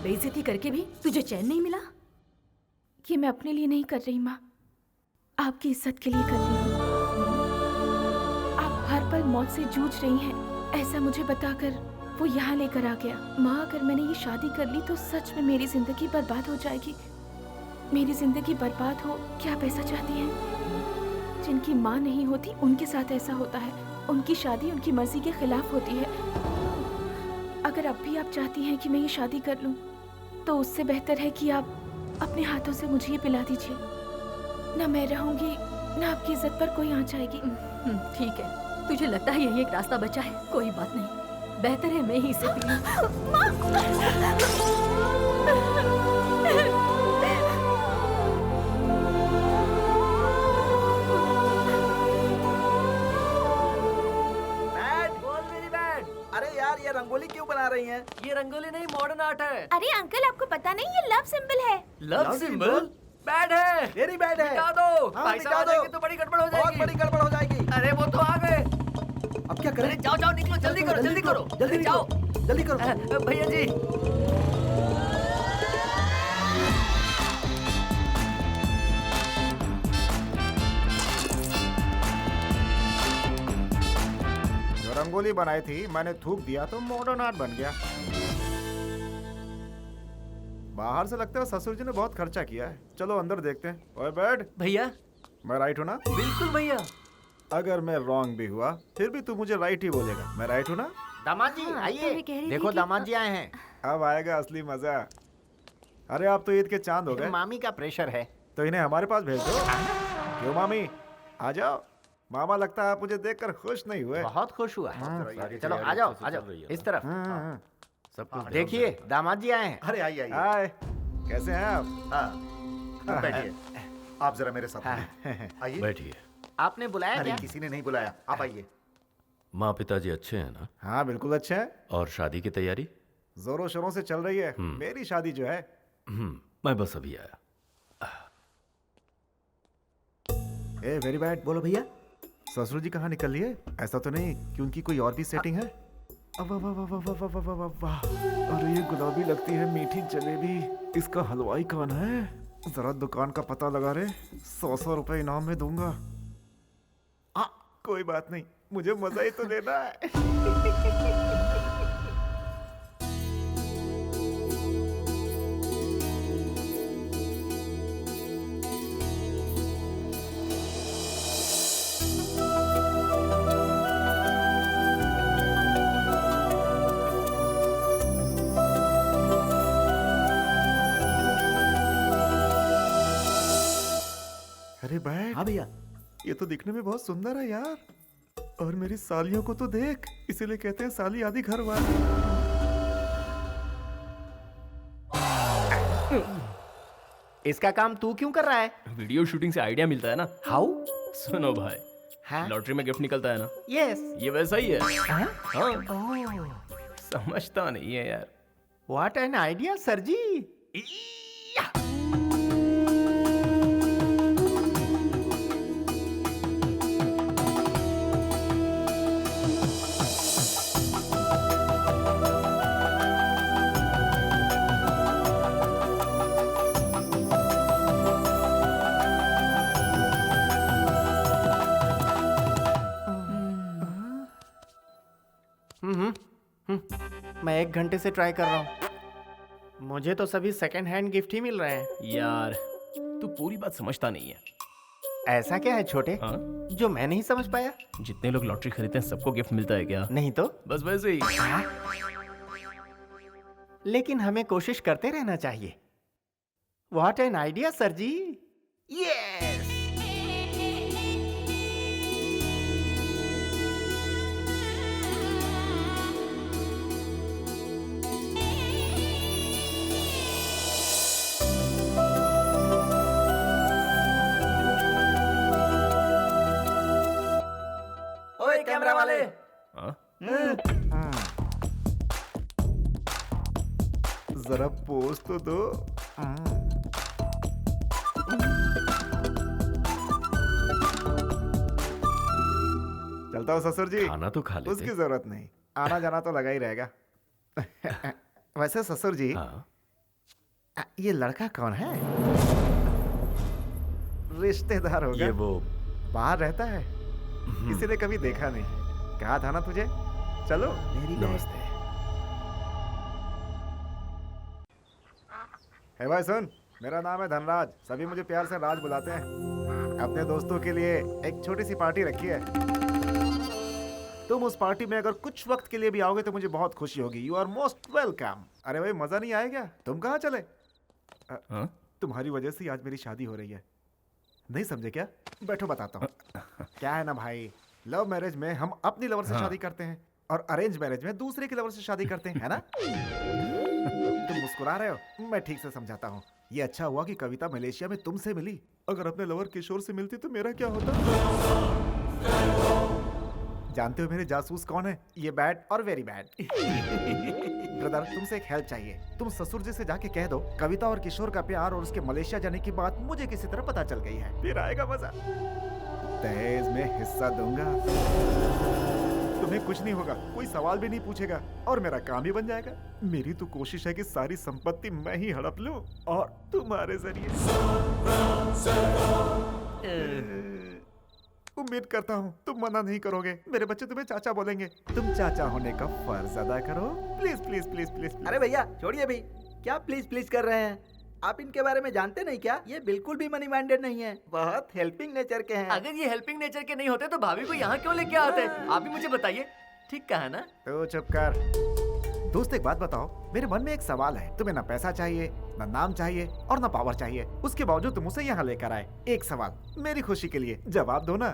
बेइज्जती करके भी तुझे चैन नहीं मिला? ये मैं अपने लिए नहीं कर रही माँ, आपकी इज्जत के लिए कर रही हूँ। आप हर पल मौत से जूझ रही हैं, ऐसा मुझे बताकर वो यहाँ लेकर आ गया। माँ, अगर मैंने ये शादी कर ली तो सच में मेरी जिंदगी बर्बाद हो जाएगी। मेरी जिंदगी बर्बाद हो, क्या आप ऐसा चाहती हैं? जिनकी माँ नहीं होती उनके साथ ऐसा होता है। उनकी शादी उनकी मर्जी के खिलाफ होती है। अगर अब भी आप चाहती हैं कि मैं ये शादी कर लूं, तो उससे बेहतर है कि आप अपने हाथों से मुझे ये पिला दीजिए। ना मैं रहूंगी, ना आपकी इज्जत पर कोई आंच आएगी। ठीक है, तुझे लगता है यही एक रास्ता बचा है, कोई बात नहीं, बेहतर है मैं ही इसे पी ये रंगोली क्यों बना रही हैं? ये रंगोली नहीं, मॉडर्न आर्ट है। अरे अंकल, आपको पता नहीं ये लव सिंबल है। Love symbol? बैड है। वेरी बैड है। मिटा दो। हाँ, भाई साहब आ जाएंगे तो बड़ी गड़बड़ हो जाएगी। बहुत बड़ी गड़बड़ हो जाएगी। अरे वो तो आ गए। अब क्या करें? जाओ जाओ, निकलो, जल्दी करो, जल्दी करो, जल्दी जाओ, जल्दी करो। भैया जी। रंगोली बनाई थी, मैंने थूक दिया तो मॉडर्न आर्ट बन गया। बाहर से लगता है ससुर जी ने बहुत खर्चा किया है। चलो अंदर देखते हैं। ओए बैठ। भैया, मैं राइट हूँ ना? बिल्कुल भैया। अगर मैं रॉन्ग भी हुआ फिर भी तू मुझे राइट ही बोलेगा। मैं राइट हूँ ना? दामाद जी आइए, देखो दामाद जी आए हैं। अब आएगा असली मजा। अरे आप तो ईद के चांद हो गए। मामी का प्रेशर है तो इन्हें हमारे पास भेज दो। क्यों मामी, आ जाओ। मामा लगता है आप मुझे देखकर खुश नहीं हुए। बहुत खुश हुआ। चलो आ जाओ, आ जाओ इस तरफ। सब कुछ देखिए दामाद जी आए हैं। अरे आइए आइए। हाय, कैसे हैं आप? हाँ, बैठिए। आप जरा मेरे साथ आइए। बैठिए। आपने बुलाया अरे क्या? किसी ने नहीं बुलाया, आप आइए। माँ पिताजी अच्छे हैं ना? हाँ बिल्कुल अच्छे हैं। और शादी की तैयारी जोरों शोरों से चल रही है। मेरी शादी जो है। मैं बस अभी आया। A very bad. बोलो भैया। ससुर जी कहाँ निकल लिए? ऐसा तो नहीं कि उनकी कोई और भी सेटिंग है? वाह वाह वाह वाह वाह वाह वाह वाह। अरे ये गुलाबी लगती है मीठी जलेबी। इसका हलवाई कौन है? जरा दुकान का पता लगा रे, 100 रुपए इनाम में दूंगा। कोई बात नहीं, मुझे मजा ही तो लेना है। अरे बैठ। हाँ भैया। ये तो दिखने में बहुत सुंदर है यार। और मेरी सालियों को तो देख, इसीलिए कहते हैं साली आदि घर वाली। इसका काम तू क्यों कर रहा है? वीडियो शूटिंग से आइडिया मिलता है ना। हाउ? सुनो भाई, हाँ? लॉटरी में गिफ्ट निकलता है ना। यस। ये वैसा ही है। हाँ? हाँ। समझता नहीं है यार। व्हाट एन आइडिया सर जी। मैं 1 घंटे से ट्राई कर रहा हूँ। मुझे तो सभी सेकंड हैंड गिफ्ट ही मिल रहे हैं। यार तू पूरी बात समझता नहीं है। ऐसा क्या है छोटे? हाँ? जो मैं नहीं समझ पाया? जितने लोग लॉटरी खरीदते हैं सबको गिफ्ट मिलता है क्या? नहीं तो बस वैसे ही। लेकिन हमें कोशिश करते रहना चाहिए। What an idea sir ji. Yes. ओए कैमरा वाले। हाँ? जरा पोज तो दो। चलता हूँ ससुर जी। खाना तो खा लेते। उसकी जरूरत नहीं, आना जाना तो लगा ही रहेगा। वैसे ससुर जी, हाँ? ये लड़का कौन है? रिश्तेदार होगा। ये वो बाहर रहता है, किसी ने कभी देखा नहीं। कहा था ना तुझे। चलो। नमस्ते। हे भाई सुन, मेरा नाम है धनराज, सभी मुझे प्यार से राज बुलाते हैं। अपने दोस्तों के लिए एक छोटी सी पार्टी रखी है। तुम उस पार्टी में अगर कुछ वक्त के लिए भी आओगे तो मुझे बहुत खुशी होगी। You are most welcome. अरे भाई मजा नहीं आएगा? तुम कहाँ चले? तुम्हारी वजह से आज मेरी शादी हो रही है, नहीं समझे क्या? बैठो बताता हूँ। क्या है ना भाई, लव मैरिज में हम अपनी लवर से शादी करते हैं और अरेंज मैरिज में दूसरे की लवर से शादी करते हैं, है ना? तुम मुस्कुरा रहे हो, मैं ठीक से समझाता हूँ। ये अच्छा हुआ कि कविता मलेशिया में तुमसे मिली। अगर अपने लवर किशोर से मिलती तो मेरा क्या होता? जानते हो मेरे जासूस कौन है? ये बैड और वेरी बैड। ब्रदर, तुमसे एक हेल्प चाहिए। तुम ससुर जी से जाके कह दो कविता और किशोर का प्यार और उसके मलेशिया जाने की बात मुझे किसी तरह पता चल गई है। फिर आएगा मजा। दहेज में हिस्सा दूंगा, तुम्हें कुछ नहीं होगा, कोई सवाल भी नहीं पूछेगा और मेरा काम ही बन जाएगा। मेरी तो कोशिश है कि सारी संपत्ति मैं ही हड़प लूं और तुम्हारे जरिए। उम्मीद करता हूँ तुम मना नहीं करोगे। मेरे बच्चे तुम्हें चाचा बोलेंगे। तुम चाचा होने का फर्ज अदा करो। Please please please please. अरे भैया छोड़िए भाई, क्या प्लीज प्लीज कर रहे हैं? आप इनके बारे में जानते नहीं क्या? ये बिल्कुल भी मनी माइंडेड नहीं है, बहुत हेल्पिंग नेचर के हैं। अगर ये हेल्पिंग नेचर के नहीं होते तो भाभी को यहाँ क्यों लेके आते? आप ही मुझे बताइए। ठीक कहा ना? तो चुप कर। दोस्त एक बात बताओ, मेरे मन में एक सवाल है। तुम्हें ना पैसा चाहिए, ना नाम चाहिए और ना पावर चाहिए, उसके बावजूद तुम उसे यहाँ लेकर आए। एक सवाल मेरी खुशी के लिए जवाब दो ना,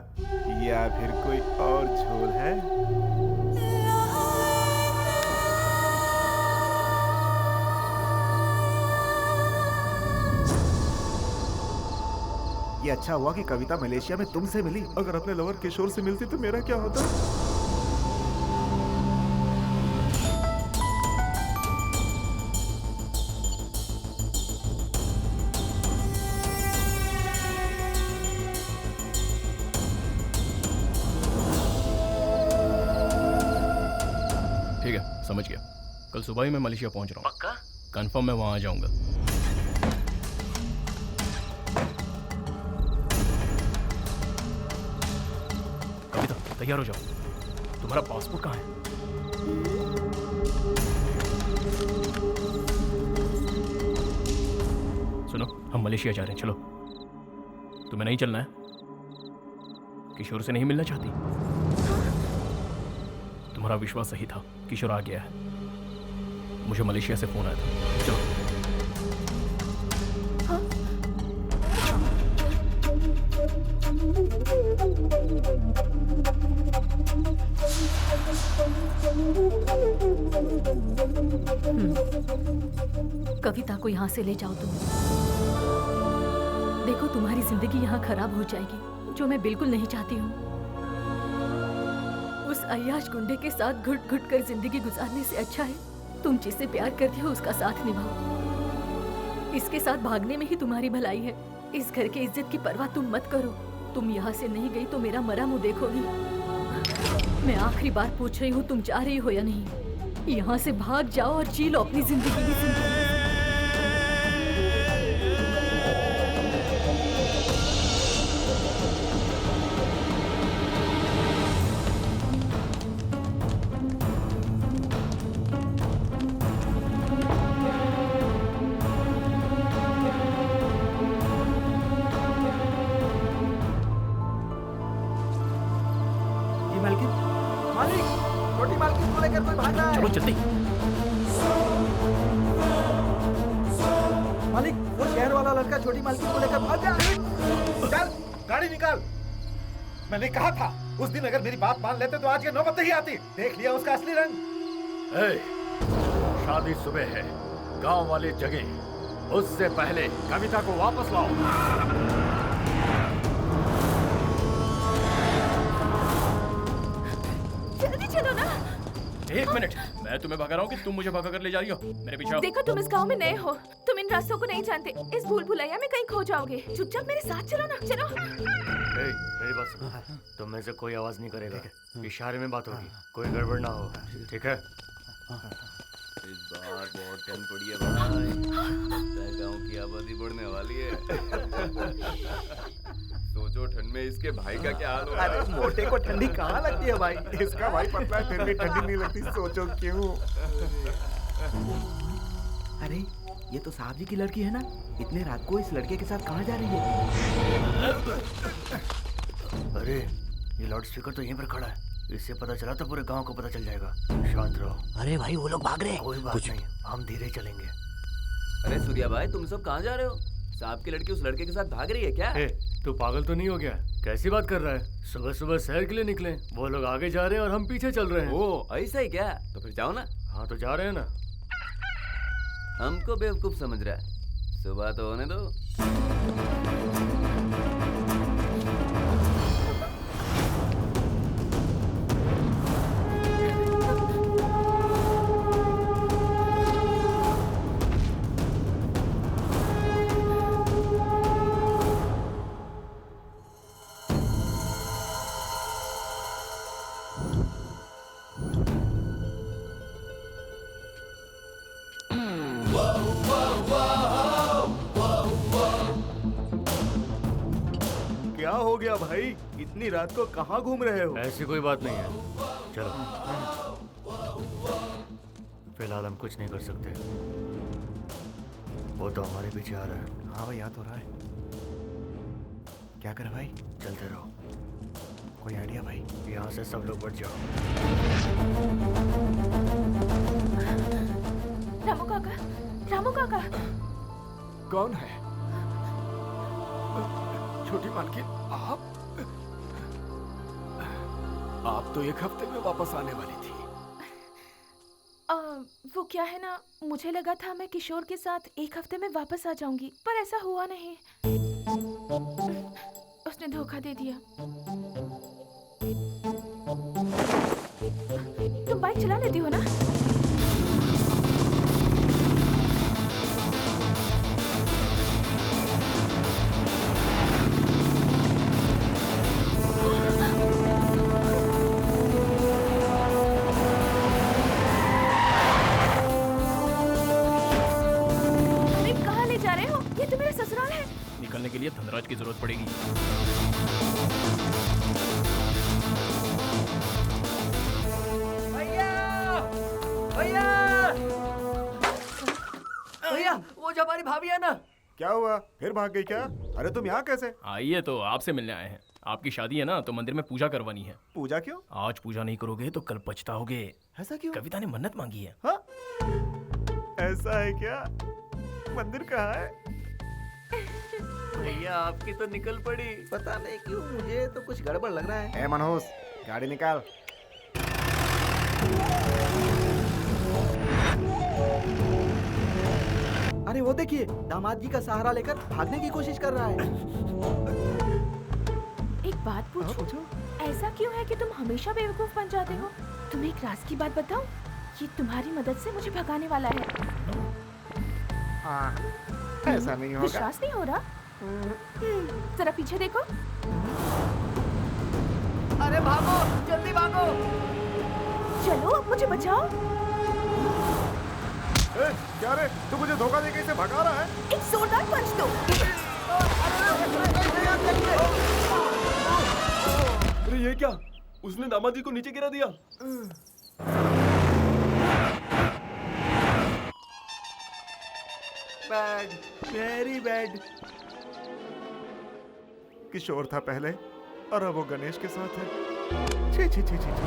या फिर कोई और झोल है? ये अच्छा हुआ कि कविता मलेशिया में तुमसे मिली। अगर अपने लवर किशोर से मिलती तो मेरा क्या होता? ठीक है, समझ गया। कल सुबह ही मैं मलेशिया पहुंच रहा हूँ। पक्का? कंफर्म मैं वहां आ जाऊंगा। तैयार हो जाओ। तुम्हारा पासपोर्ट कहाँ है? सुनो, हम मलेशिया जा रहे हैं, चलो। तुम्हें नहीं चलना है? किशोर से नहीं मिलना चाहती? तुम्हारा विश्वास सही था, किशोर आ गया है। मुझे मलेशिया से फोन आया था, चलो। कविता को यहाँ से ले जाओ तुम। देखो तुम्हारी जिंदगी यहाँ खराब हो जाएगी, जो मैं बिल्कुल नहीं चाहती हूँ। उस अय्याश गुंडे के साथ घुट घुट कर जिंदगी गुजारने से अच्छा है तुम जिससे प्यार करती हो उसका साथ निभाओ। इसके साथ भागने में ही तुम्हारी भलाई है। इस घर की इज्जत की परवाह तुम मत करो। तुम यहाँ से नहीं गई तो मेरा मरा मुंह देखोगी। मैं आखिरी बार पूछ रही हूँ, तुम जा रही हो या नहीं? यहाँ से भाग जाओ और जी लो अपनी जिंदगी की जिंदगी। चलो जल्दी। मालिक, वो शहर वाला लड़का छोटी मालकिन को लेकर भाग गया। चल, गाड़ी निकाल। मैंने कहा था उस दिन अगर मेरी बात मान लेते तो आज ये नौबत नहीं आती। देख लिया उसका असली रंग। शादी सुबह है, गांव वाले जगे। उससे पहले कविता को वापस लाओ। जल्दी चलो ना। एक मिनट, मैं तुम्हें भगा रहा हूँ कि तुम मुझे भगा कर ले जा रही हो? मेरे पीछे आओ। देखो, तुम इस गांव में नए हो, तुम इन रास्तों को नहीं जानते। इस भूल भुलैया में कहीं खो जाओगे। चुपचाप मेरे साथ चलो ना, चलो। मेरी बात सुनो, तुम में से कोई आवाज नहीं करेगा। इशारे में बात होगी, कोई गड़बड़ ना हो, ठीक है? इस बार बहुत ठंड पड़ी है भाई। गांव की आबादी बढ़ने वाली है। सोचो ठंड में इसके भाई का क्या हाल होगा। अरे मोटे को ठंडी कहाँ लगती है भाई? इसका भाई पतला है, फिर भी ठंडी नहीं लगती। सोचो क्यों? अरे ये तो साहब जी की लड़की है ना? इतने रात को इस लड़के के साथ कहाँ जा रही है? अरे ये लाउड स्पीकर तो यहीं पर खड़ा है। इससे पता चला तो पूरे गांव को पता चल जाएगा। शांत रहो। अरे भाई वो लोग भाग रहे हैं। कोई बात नहीं, हम धीरे चलेंगे। अरे सूर्या भाई, तुम सब कहाँ जा रहे हो? साहब की लड़की उस लड़के के साथ भाग रही है क्या? तू पागल तो नहीं हो गया? कैसी बात कर रहा है? सुबह सुबह शहर के लिए निकले, वो लोग आगे जा रहे हैं और हम पीछे चल रहे हैं। ओ ऐसा ही क्या? तो फिर जाओ ना। हाँ तो जा रहे हैं ना। हमको बेवकूफ समझ रहा है? सुबह तो होने दो। क्या हो गया भाई? इतनी रात को कहाँ घूम रहे हो? ऐसी कोई बात नहीं है, चलो। फिलहाल हम कुछ नहीं कर सकते। वो तो हमारे पीछे आ रहा है। हाँ भाई, याद हो रहा है। क्या कर भाई? चलते रहो। कोई आइडिया भाई? यहाँ से सब लोग बढ़ जाओ। रामू काका, रामू काका। कौन है? छोटी मालकिन, आप तो एक हफ्ते में वापस आने वाली थी। वो क्या है ना, मुझे लगा था मैं किशोर के साथ एक हफ्ते में वापस आ जाऊंगी, पर ऐसा हुआ नहीं। उसने धोखा दे दिया। तुम बाइक चला लेती हो ना? निकलने के लिए धनराज की जरूरत पड़ेगी। भैया भैया, वो जो हमारी भाभी है ना। क्या हुआ, फिर भाग गई क्या? अरे तुम यहाँ कैसे? आइए तो आपसे मिलने आए हैं। आपकी शादी है ना, तो मंदिर में पूजा करवानी है। पूजा क्यों? आज पूजा नहीं करोगे तो कल पछताओगे। ऐसा क्यों? कविता ने मन्नत मांगी है। हाँ? ऐसा है क्या? मंदिर कहाँ है? भैया आपकी तो निकल पड़ी। पता नहीं क्यों मुझे तो कुछ गड़बड़ लग रहा है। ए मनोज, गाड़ी निकाल। अरे वो देखिए, दामाद जी का सहारा लेकर भागने की कोशिश कर रहा है। एक बात पूछूं? ऐसा क्यों है कि तुम हमेशा बेवकूफ बन जाते हो? तुम्हें एक राज की बात बताऊं? ये तुम्हारी मदद से मुझे भगाने वाला है। ऐसा नहीं होगा। विश्वास नहीं हो रहा? जरा पीछे देखो। अरे भागो, जल्दी भागो। चलो अब मुझे बचाओ। ए, क्या रे, तू मुझे धोखा देके इसे भगा रहा है? एक जोरदार पंच दो। अरे ये क्या? उसने दामाद जी को नीचे गिरा दिया। Bad, very bad. किशोर था पहले और अब वो गणेश के साथ है। छी छी छी छी छी।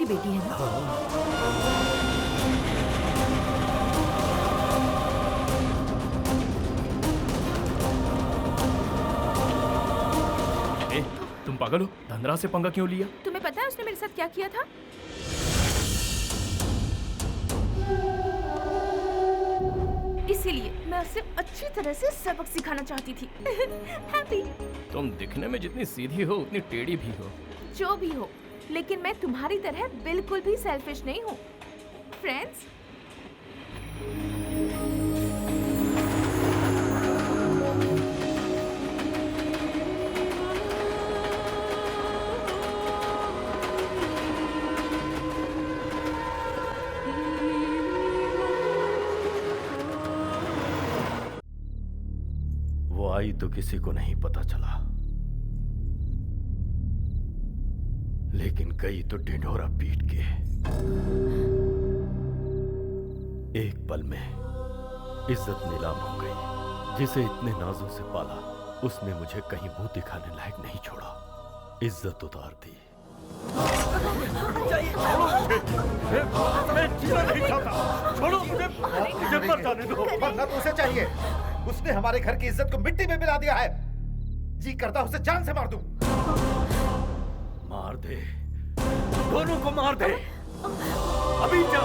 बेटी है ना? ए, तुम पागल हो? धनराज से पंगा क्यों लिया? तुम्हें पता है उसने मेरे साथ क्या किया था? इसीलिए मैं उसे अच्छी तरह से सबक सिखाना चाहती थी। हैप्पी। तुम दिखने में जितनी सीधी हो उतनी टेढ़ी भी हो। जो भी हो, लेकिन मैं तुम्हारी तरह बिल्कुल भी सेल्फिश नहीं हूँ। फ्रेंड्स, वो आई तो किसी को नहीं पता चला, लेकिन गई तो ढिंढोरा पीट के। एक पल में इज्जत नीलाम हो गई। जिसे इतने नाजों से पाला उसने मुझे कहीं मुंह दिखाने लायक नहीं छोड़ा, इज्जत उतार दी। छोड़ो मुझे मर जाने दो। मरना तो उसे चाहिए, उसने हमारे घर की इज्जत को मिट्टी में मिला दिया है। जी करता उसे जान से मार दूं। मार दे, दोनों को मार दे, अभी जा।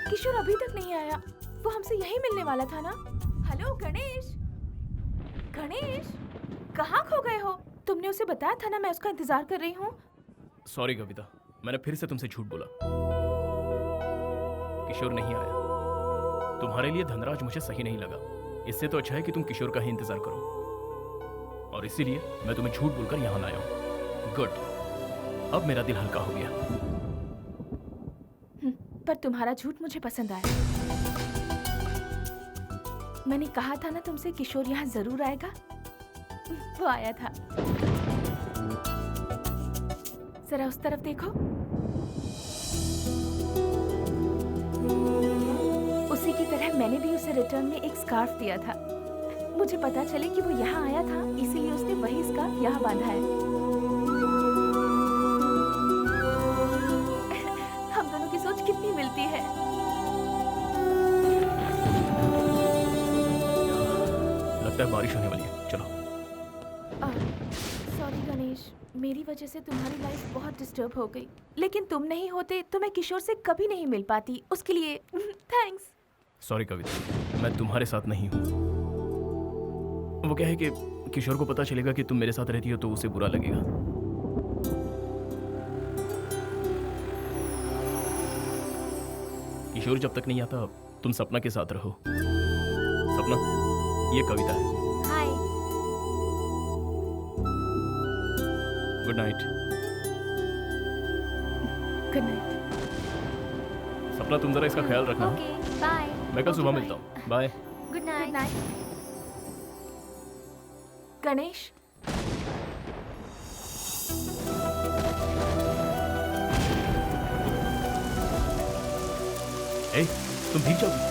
किशोर अभी तक नहीं आया। वो हमसे यही मिलने वाला था ना। हेलो गणेश, गणेश कहाँ खो गए हो? तुमने उसे बताया था ना मैं उसका इंतजार कर रही हूँ। सॉरी कविता, मैंने फिर से तुमसे झूठ बोला। किशोर नहीं आया। तुम्हारे लिए धनराज मुझे सही नहीं लगा। इससे तो अच्छा है कि तुम किशोर का ही इंतजार करो, और इसीलिए मैं तुम्हें झूठ बोलकर यहाँ लाया हूँ। गुड, अब मेरा दिल हल्का हो गया। पर तुम्हारा झूठ मुझे पसंद आया। मैंने कहा था ना तुमसे किशोर यहाँ जरूर आएगा। वो आया था। जरा उस तरफ देखो। उसी की तरह मैंने भी उसे रिटर्न में एक स्कार्फ दिया था। मुझे पता चले कि वो यहाँ आया था, इसीलिए उसने वही स्कार्फ यहाँ बांधा है। हम दोनों की सोच कितनी मिलती है। लगता है बारिश होने वाली है। चलो। सॉरी गणेश, मेरी वजह से तुम्हारी लाइफ बहुत डिस्टर्ब हो गई। लेकिन तुम नहीं होते तो मैं किशोर से कभी नहीं मिल पाती। उसके लिए थैंक्स। सॉरी कविता, मैं तुम्हारे साथ नहीं हूँ। वो क्या है कि किशोर को पता चलेगा कि तुम मेरे साथ रहती हो तो उसे बुरा लगेगा। किशोर जब तक नहीं आता तुम सपना के साथ रहो। सपना, ये कविता है। Hi. Good night. Good night. Sapna, तुम जरा इसका ख्याल रखना। Okay, bye. मैं कल सुबह मिलता हूँ। बाय। Good night. गणेश, ए, तुम भीग जाओगी।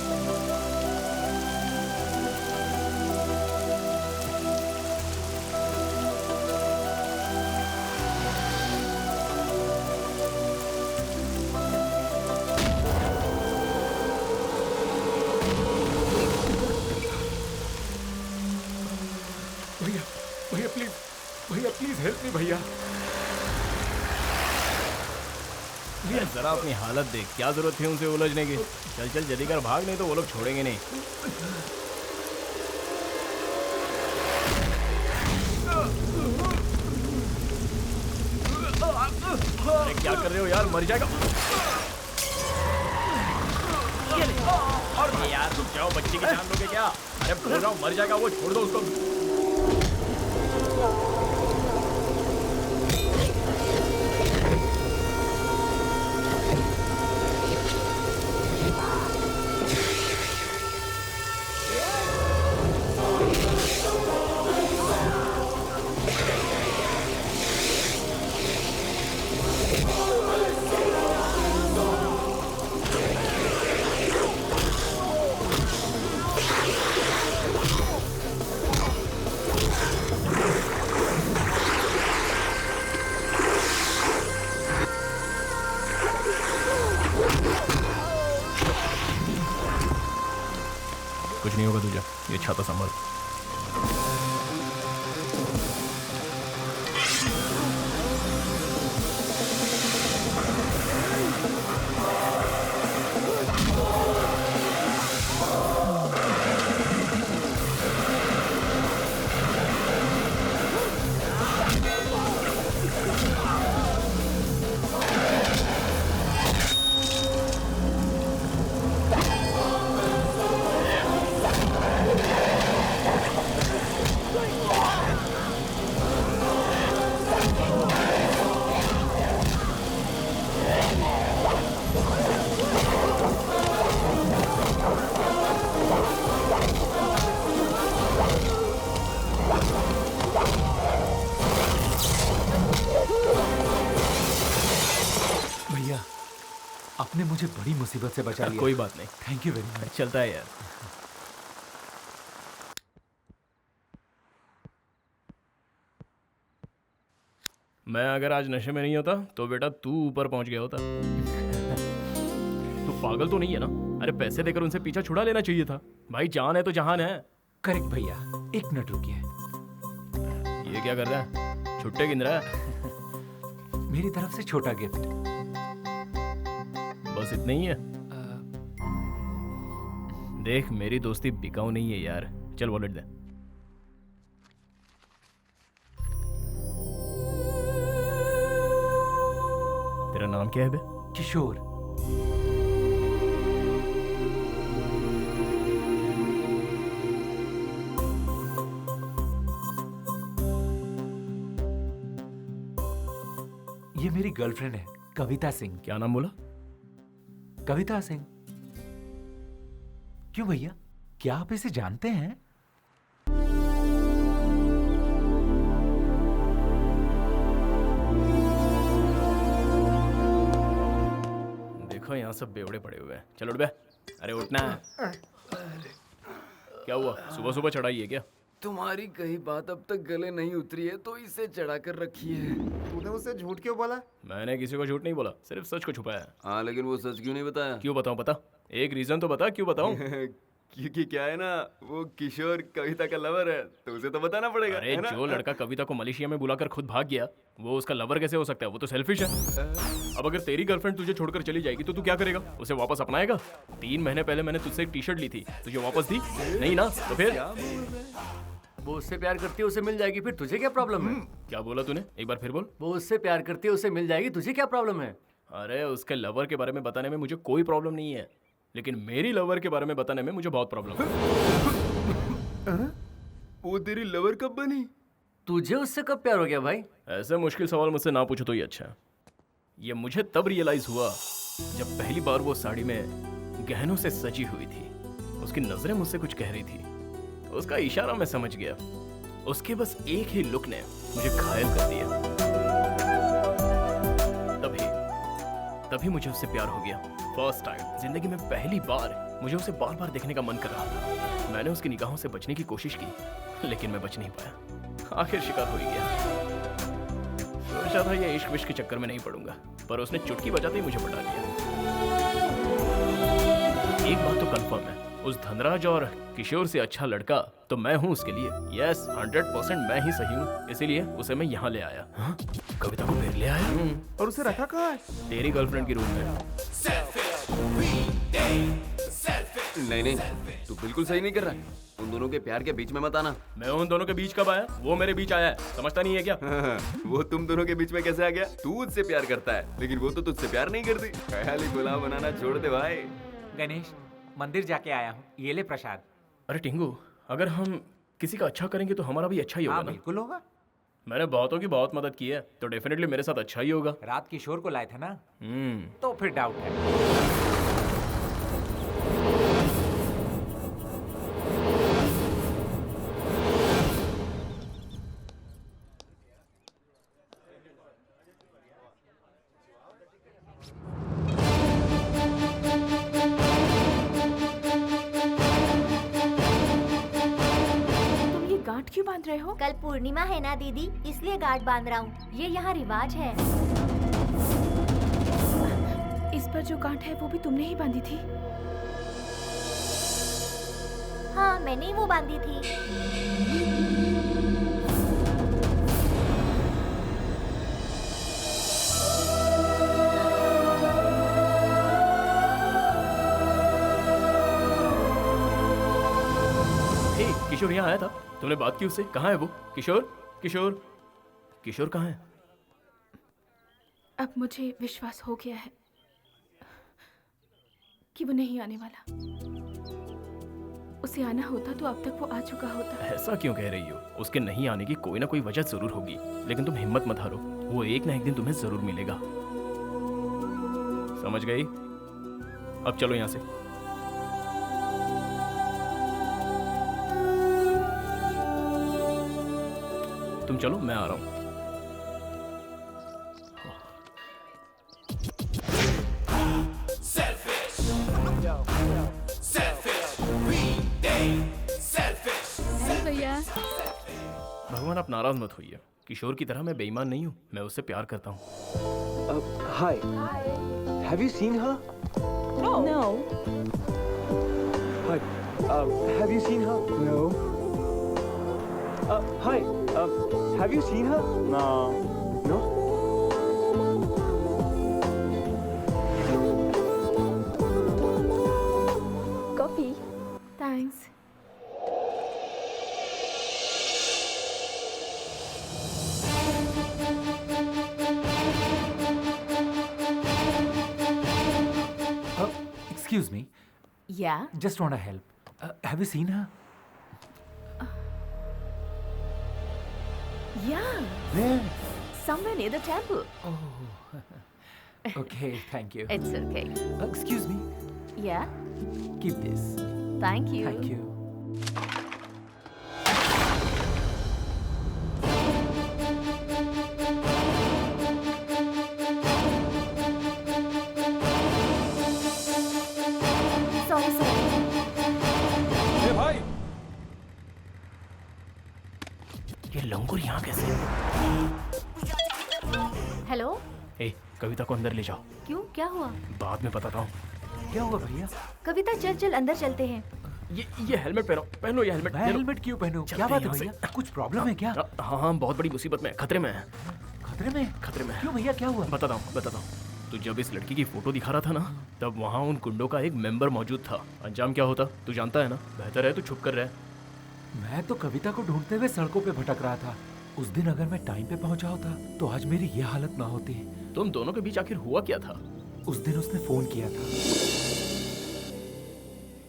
भैया, भैया प्लीज हेल्प मी भैया। भैया जरा अपनी हालत देख, क्या जरूरत थी उनसे उलझने की। चल चल जल्दी कर, भाग, नहीं तो वो लोग छोड़ेंगे नहीं। अरे क्या कर रहे हो यार, मर जाएगा। और यार रुक जाओ, बच्ची की जान लोगे क्या? अरे बोल रहा हूँ मर जाएगा वो, छोड़ दो उसको। कुछ नहीं होगा तुझे, ये छाता संभाल। आपने मुझे बड़ी मुसीबत से बचा लिया। कोई बात नहीं, थैंक यू वेरी मच। चलता है यार। मैं अगर आज नशे में नहीं होता तो बेटा तू ऊपर पहुंच गया होता। तू पागल तो नहीं है ना? अरे पैसे देकर उनसे पीछा छुड़ा लेना चाहिए था। भाई जान है तो जहान है। करेक्ट भैया, एक मिनट रुकिए। ये क्या कर रहा है? छुट्टे गिन रहा है? मेरी तरफ से छोटा गिफ्ट। बस इतना ही है? देख मेरी दोस्ती बिकाऊ नहीं है यार। चल वॉलेट दे। तेरा नाम क्या है बे? किशोर। ये मेरी गर्लफ्रेंड है, कविता सिंह। क्या नाम बोला? कविता सिंह। क्यों भैया, क्या आप इसे जानते हैं? देखो यहाँ सब बेवड़े पड़े हुए हैं। चल उठ बे। अरे उठना है। क्या हुआ? सुबह सुबह चढ़ाई है क्या? तुम्हारी कही बात अब तक गले नहीं उतरी है तो इसे चढ़ा कर रखी है। तूने उससे झूठ क्यों बोला? मैंने किसी को झूठ नहीं बोला, सिर्फ सच को छुपाया। हाँ लेकिन वो सच क्यों नहीं बताया? क्यों बताऊं? बता, एक रीजन तो बता, क्यों बताऊं? क्योंकि क्या है ना, वो किशोर कविता का लवर है तो उसे तो बताना पड़ेगा। अरे है ना? जो लड़का कविता को मलेशिया में बुलाकर खुद भाग गया वो उसका लवर कैसे हो सकता है? वो तो सेल्फिश है। अब अगर तेरी गर्लफ्रेंड तुझे छोड़कर चली जाएगी तो तू क्या करेगा? उसे वापस अपनाएगा? 3 महीने पहले मैंने तुझसे एक टी शर्ट ली थी, तुझे वापस दी नहीं ना? तो फिर वो उससे प्यार करती है, उसे मिल जाएगी, फिर तुझे क्या प्रॉब्लम है? क्या बोला तूने? एक बार फिर बोल। वो उससे प्यार करती है, उसे मिल जाएगी, तुझे क्या प्रॉब्लम है? अरे उसके लवर के बारे में बताने में मुझे कोई प्रॉब्लम नहीं है, लेकिन मेरी लवर के बारे में बताने में मुझे बहुत प्रॉब्लम है। वो तेरी लवर कब बनी? तुझे उससे कब प्यार हो गया भाई? ऐसे मुश्किल सवाल मुझसे ना पूछो तो ही अच्छा है। ये मुझे तब रियलाइज हुआ जब पहली बार वो साड़ी में गहनों से सजी हुई थी। उसकी नजरें मुझसे कुछ कह रही थी, उसका इशारा मैं समझ गया। उसके बस एक ही लुक ने मुझे घायल कर दिया। तभी मुझे उससे प्यार हो गया। फर्स्ट टाइम जिंदगी में पहली बार मुझे उसे बार बार देखने का मन कर रहा था। मैंने उसकी निगाहों से बचने की कोशिश की, लेकिन मैं बच नहीं पाया। आखिर शिकार हो ही गया। सोचा था ये इश्क विश्क के चक्कर में नहीं पड़ूंगा, पर उसने चुटकी बजाते ही मुझे पटा लिया। एक बात तो कंफर्म है, उस धनराज और किशोर से अच्छा लड़का तो मैं हूँ उसके लिए। यस 100% मैं ही सही हूँ, इसीलिए उसे मैं यहाँ ले आया। हाँ? कविता को फिर ले आया? और उसे रखा कहाँ है? तेरी गर्लफ्रेंड की रूम में। नहीं, तू बिल्कुल सही नहीं कर रहा है। उन दोनों के प्यार के बीच में मत आना। मैं उन दोनों के बीच कब आया? वो मेरे बीच आया है, समझता नहीं है क्या? वो तुम दोनों के बीच में कैसे आ गया? तू उससे प्यार करता है, लेकिन वो तो तुझसे प्यार नहीं करती। ख्याली पुलाव बनाना छोड़ दे भाई। गणेश, मंदिर जाके आया हूँ, ये ले प्रसाद। अरे टिंगू, अगर हम किसी का अच्छा करेंगे तो हमारा भी अच्छा ही होगा हाँ, ना? बिल्कुल होगा। मैंने बहुतों की बहुत मदद की है, तो डेफिनेटली मेरे साथ अच्छा ही होगा। रात किशोर को लाए थे ना, तो फिर डाउट है। क्यों बांध रहे हो? कल पूर्णिमा है ना दीदी, इसलिए गांठ बांध रहा हूँ। ये यहाँ रिवाज है। इस पर जो गांठ है वो भी तुमने ही बांधी थी? हाँ, मैंने ही वो बांधी थी। किशोर यहाँ आया था, तुमने बात की उससे? कहाँ है वो? किशोर किशोर किशोर कहाँ है? अब मुझे विश्वास हो गया है कि वो नहीं आने वाला। उसे आना होता तो अब तक वो आ चुका होता। ऐसा क्यों कह रही हो? उसके नहीं आने की कोई ना कोई वजह जरूर होगी, लेकिन तुम हिम्मत मत हारो, वो एक ना एक दिन तुम्हें जरूर मिलेगा। समझ गई? अब चलो यहाँ से। तुम चलो, मैं आ रहा हूं। भैया, भगवान आप नाराज मत होइए, किशोर की तरह मैं बेईमान नहीं हूँ, मैं उससे प्यार करता हूँ। Hi. Have you seen her? No. Hi. Have you seen her? No. Hi. Have you seen her? No. No? Coffee. Thanks. Excuse me. Yeah. Just want to help. Have you seen her? Yeah. Where? Somewhere near the temple. Oh. Okay, thank you. It's okay. Excuse me. Yeah. Keep this. Thank you. Thank you. Sorry, sorry. Hey भाई. ये लंगूर यहाँ कैसे? Hello, ए, कविता को अंदर ले जाओ। क्यों, क्या हुआ? बाद में बताता हूँ। क्या हुआ भैया? कविता चल चल अंदर चलते हैं। ये हेलमेट पहनो ये हेलमेट। मैं हेलमेट क्यों पहनूं? क्या बात है भैया? कुछ प्रॉब्लम है क्या? हाँ, बहुत बड़ी मुसीबत में, खतरे में है। खतरे में? खतरे में। क्यों भैया, क्या हुआ? बताता हूँ। तू जब इस लड़की की फोटो दिखा रहा था ना, तब वहाँ उन गुंडों का एक मेंबर मौजूद था। अंजाम क्या होता तू जानता है ना? बेहतर है तू छुप कर रहे। मैं तो कविता को ढूंढते हुए सड़कों पे भटक रहा था। उस दिन अगर मैं टाइम पे पहुंचा होता तो आज मेरी ये हालत ना होती। तुम दोनों के बीच आखिर हुआ क्या था? उस दिन उसने फोन किया था।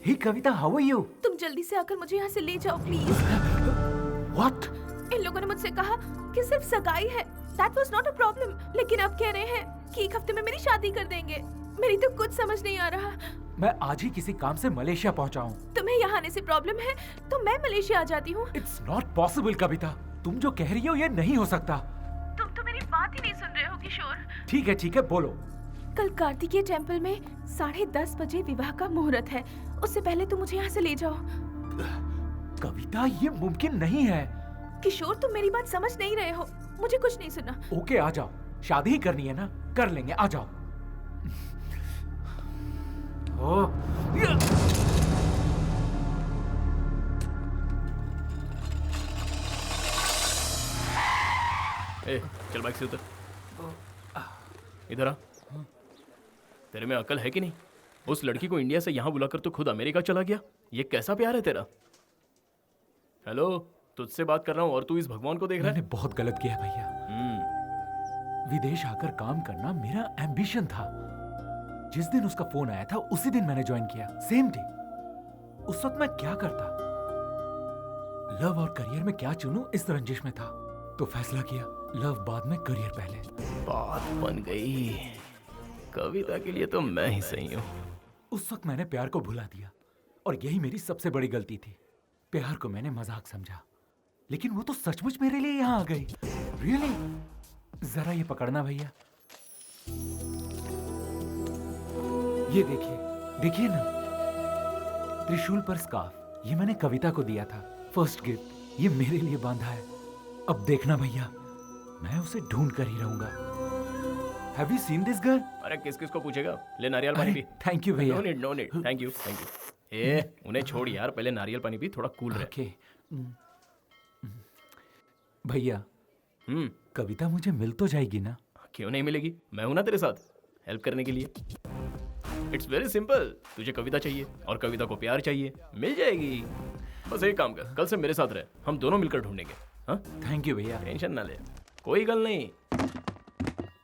हे कविता, हाउ आर यू? तुम जल्दी से आकर मुझे यहाँ से ले जाओ प्लीज। व्हाट? इन लोगों ने मुझसे कहा कि सिर्फ सगाई है। That was not a problem. लेकिन अब कह रहे हैं कि एक हफ्ते में मेरी शादी कर देंगे। मेरी तो कुछ समझ नहीं आ रहा। मैं आज ही किसी काम से मलेशिया पहुंचा हूँ। तुम्हें यहाँ आने से प्रॉब्लम है तो मैं मलेशिया आ जाती हूँ। इट्स नॉट पॉसिबल कविता, तुम जो कह रही हो ये नहीं हो सकता। तुम तो मेरी बात ही नहीं सुन रहे हो किशोर। ठीक है बोलो। कल कार्तिकेय टेम्पल में 10:30 बजे विवाह का मुहूर्त है। उससे पहले तुम मुझे यहाँ से ले जाओ। कविता, ये मुमकिन नहीं है। किशोर, तुम मेरी बात समझ नहीं रहे हो। मुझे कुछ नहीं सुनना। ओके, आ जाओ। शादी ही करनी है ना, कर लेंगे, आ जाओ। ए, चल बाइक से उतर। इधर आ। तेरे में अकल है कि नहीं? उस लड़की को इंडिया से यहाँ बुलाकर तो खुद अमेरिका चला गया। ये कैसा प्यार है तेरा? हेलो, तुझसे बात कर रहा हूँ और तू इस भगवान को देख रहा है? मैंने बहुत गलत किया भैया। विदेश आकर काम करना मेरा एम्बिशन था। जिस दिन उसका फोन आया था उसी दिन मैंने ज्वाइन किया, सेम डे। उस वक्त मैं क्या करता, लव और करियर में क्या चुनूं, इस रंजिश में था। तो फैसला किया, लव बाद में, करियर पहले। बात बन गई। कविता के लिए तो मैं ही सही हूँ। उस वक्त मैंने प्यार को भुला दिया और यही मेरी सबसे बड़ी गलती थी। प्यार को मैंने मजाक समझा, लेकिन वो तो सचमुच मेरे लिए यहाँ आ गई। रियली? जरा ये पकड़ना भैया। ये देखिए ना, त्रिशूल पर स्कार्फ। ये मैंने कविता को दिया था, फर्स्ट गिफ्ट। ये मेरे लिए बांधा है। अब देखना भैया, मैं उसे ढूंढ कर ही रहूंगा। Have you seen this girl? अरे किस को पूछेगा? ले नारियल पानी पी। थैंक यू भैया। No need. Thank you. ए, उन्हें छोड़ यार, पहले नारियल पानी पी, थोड़ा कूल रहे। ओके। भैया, कविता मुझे मिल तो जाएगी ना? क्यों नहीं मिलेगी? मैं हूं ना तेरे साथ हेल्प करने के लिए। It's very simple. तुझे कविता चाहिए और कविता को प्यार चाहिए, मिल जाएगी। बस एक काम कर, कल से मेरे साथ रहे, हम दोनों मिलकर ढूंढेंगे। हाँ? थैंक यू भैया। टेंशन ना ले, कोई गल नहीं।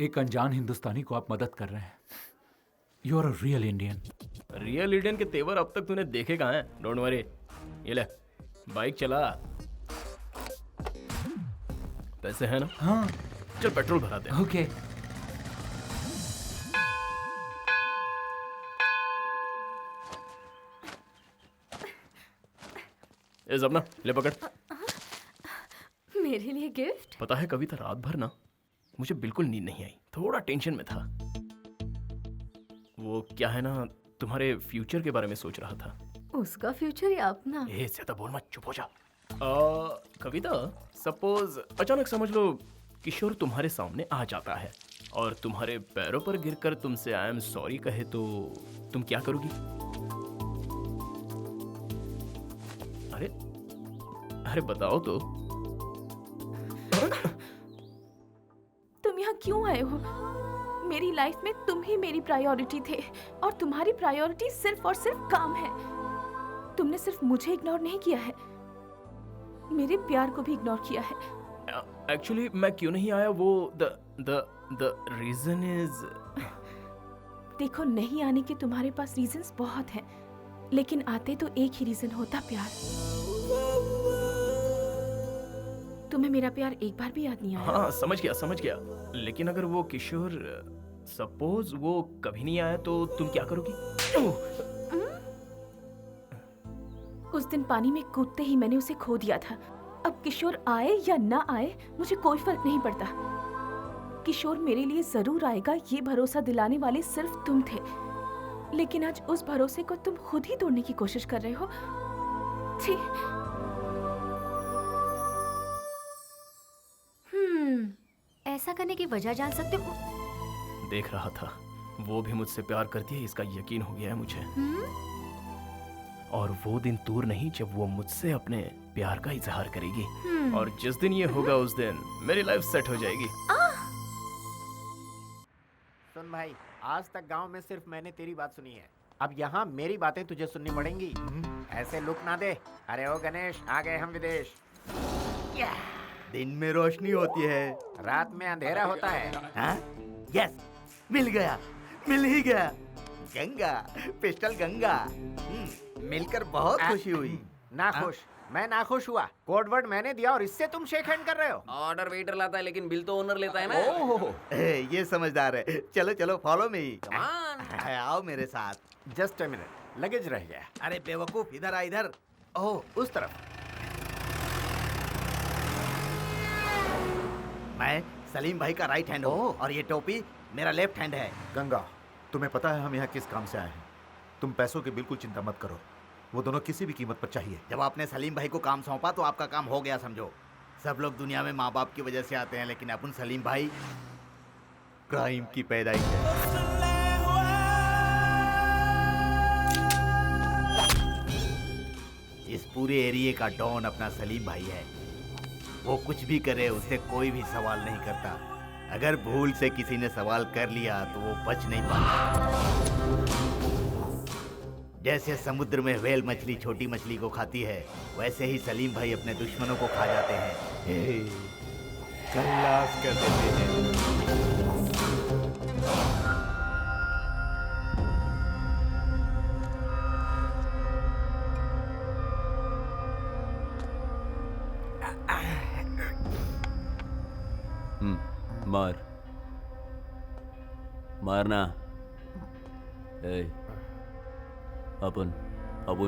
एक अनजान हिंदुस्तानी को आप मदद कर रहे हैं। You are a real Indian. Real Indian के तेवर अब तक तूने देखे कहाँ हैं? Don't worry. ये ले, बाइक चला। पैसे हैं ना? हाँ। चल पेट्रोल भरा दे। ओके। ए जबना, ले पकड़। मेरे लिए गिफ्ट? पता है कविता, रात भर ना मुझे बिल्कुल नींद नहीं आई, थोड़ा टेंशन में था। वो क्या है ना, तुम्हारे फ्यूचर के बारे में सोच रहा था। उसका फ्यूचर या अपना? ए ज्यादा बोल मत, चुप हो जा। कविता, सपोज अचानक समझ लो किशोर तुम्हारे सामने आ जाता है और तुम्हारे पैरों पर गिरकर तुमसे आई एम सॉरी कहे तो तुम क्या करोगी? अरे अरे बताओ तो। तुम यहाँ क्यों आए हो? मेरी लाइफ में तुम ही मेरी प्रायोरिटी थे और तुम्हारी प्रायोरिटी सिर्फ और सिर्फ काम है। तुमने सिर्फ मुझे इग्नोर नहीं किया है, मेरे प्यार को भी इग्नोर किया है। एक्चुअली मैं क्यों नहीं आया वो द रीजन इज। देखो, नहीं आने के तुम्हारे पास रीजंस बहुत हैं, लेकिन आते तो एक ही रीजन होता, प्यार। तुम्हें मेरा प्यार एक बार भी याद नहीं आया? हाँ समझ गया, लेकिन अगर वो किशोर सपोज वो कभी नहीं आया तो तुम क्या करोगी? उस दिन पानी में कूदते ही मैंने उसे खो दिया था। अब किशोर आए या ना आए मुझे कोई फर्क नहीं पड़ता। किशोर मेरे लिए जरूर आएगा, ये भरोसा दिलाने वाले सिर्फ तुम थे, लेकिन आज उस भरोसे को तुम खुद ही तोड़ने की कोशिश कर रहे हो। छी। ऐसा करने की वजह जान सकते हो? देख रहा था, वो भी मुझसे प्यार करती है, इसका यकीन हो गया है मुझे। और वो दिन दूर नहीं जब वो मुझसे अपने प्यार का इजहार करेगी। और जिस दिन ये होगा उस दिन मेरी लाइफ सेट हो जाएगी। सुन भाई, आज तक गांव में सिर्फ मैंने तेरी बात सुनी है, अब यहाँ मेरी बातें तुझे सुननी पड़ेंगी। ऐसे लुक ना दे। अरे ओ गणेश, आ गए हम विदेश। दिन में रोशनी होती है, रात में अंधेरा होता है। हाँ? यस, मिल गया, मिल ही गया। गंगा, पिस्टल गंगा। मिलकर बहुत खुशी हुई। ना खुश? मैं ना खुश हुआ। कोड वर्ड मैंने दिया और इससे तुम शेक हैंड कर रहे हो। ऑर्डर वेटर लाता है लेकिन बिल तो ओनर लेता है ना। ओह, ये समझदार है। चलो चलो, फॉलो मी। आओ मेरे साथ। जस्ट अ मिनट, लगेज रह गया। अरे बेवकूफ, इधर आ इधर। ओह, उस तरफ। मैं सलीम भाई का राइट हैंड हूँ और ये टोपी मेरा लेफ्ट हैंड है। गंगा, तुम्हें पता है हम यहाँ किस काम से आए हैं? तुम पैसों की बिल्कुल चिंता मत करो, वो दोनों किसी भी कीमत पर चाहिए। जब आपने सलीम भाई को काम सौंपा तो आपका काम हो गया समझो। सब लोग दुनिया में माँ बाप की वजह से आते हैं, लेकिन अपन सलीम भाई क्राइम की पैदाइश है। इस पूरे एरिया का डॉन अपना सलीम भाई है। वो कुछ भी करे, उससे कोई भी सवाल नहीं करता। अगर भूल से किसी ने सवाल कर लिया तो वो बच नहीं पाता। जैसे समुद्र में व्हेल मछली छोटी मछली को खाती है, वैसे ही सलीम भाई अपने दुश्मनों को खा जाते हैं। खल्लास कर देते हैं। मार मारना। अपन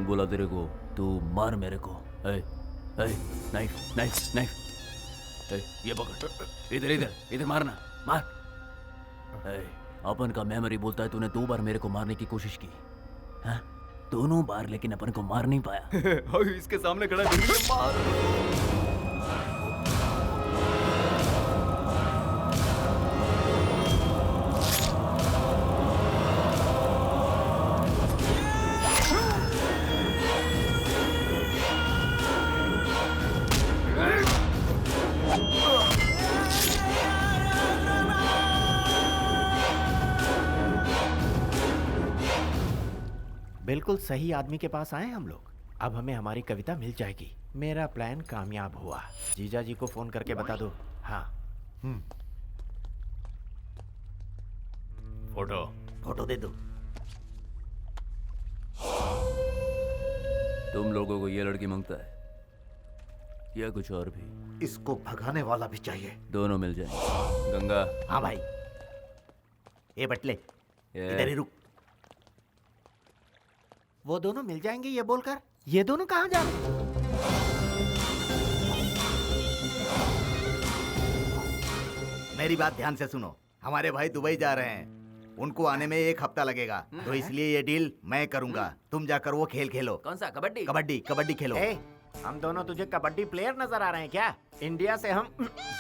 बोला तेरे को, तू मार मेरे को। नाइफ नाइफ नाइफ, ये पकड़, इधर इधर इधर मारना, मार। अपन का मेमोरी बोलता है तूने 2 बार मेरे को मारने की कोशिश की, हाँ? दोनों बार, लेकिन अपन को मार नहीं पाया। इसके सामने खड़ा है, मार। बिल्कुल सही आदमी के पास आए हम लोग। अब हमें हमारी कविता मिल जाएगी। मेरा प्लान कामयाब हुआ। जीजा जी को फोन करके बता दो। हाँ। फोटो दे दो। तुम लोगों को ये लड़की मांगता है या कुछ और भी? इसको भगाने वाला भी चाहिए। दोनों मिल जाए। गंगा। हाँ भाई। ये बटले, इधर ही रुक। वो दोनों मिल जाएंगे ये बोलकर, ये दोनों कहाँ जा रहे हैं? मेरी बात ध्यान से सुनो। हमारे भाई दुबई जा रहे हैं, उनको आने में 1 हफ्ता लगेगा, तो इसलिए ये डील मैं करूंगा। तुम जाकर वो खेल खेलो। कौन सा? कबड्डी? कबड्डी, कबड्डी खेलो। हम दोनों तुझे कबड्डी प्लेयर नजर आ रहे हैं क्या? इंडिया से हम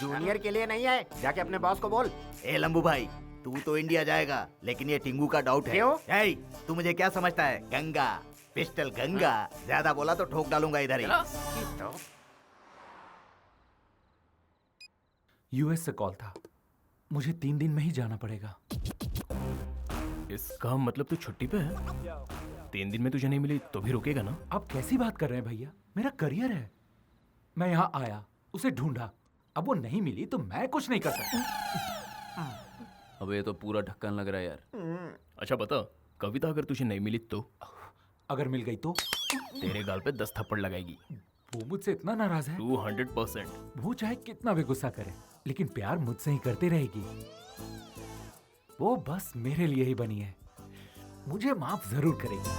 जूनियर के लिए नहीं आए। जाके अपने बॉस को बोल। ए लंबू भाई, तू तो इंडिया जाएगा, लेकिन ये टिंगू का डाउट है। क्यों? ए, तू मुझे क्या समझता है? गंगा, पिस्टल गंगा। ज्यादा बोला तो ठोक डालूंगा इधर ही। यूएस से कॉल था, मुझे 3 दिन में ही जाना पड़ेगा। इसका मतलब तू छुट्टी पे है? 3 दिन में तुझे नहीं मिली तो भी रुकेगा ना? आप कैसी बात कर रहे हैं भैया? मेरा करियर है। मैं यहाँ आया, उसे ढूंढा, अब वो नहीं मिली तो मैं कुछ नहीं कर सकता। अब ये तो पूरा ढक्कन लग रहा है यार। अच्छा बता, कविता अगर तुझे नहीं मिली तो? अगर मिल गई तो? तेरे गाल पे 10 थप्पड़ लगाएगी। वो मुझसे इतना नाराज है? 200%। वो चाहे कितना भी गुस्सा करे, लेकिन प्यार मुझसे ही करती रहेगी। वो बस मेरे लिए ही बनी है, मुझे माफ जरूर करेगी।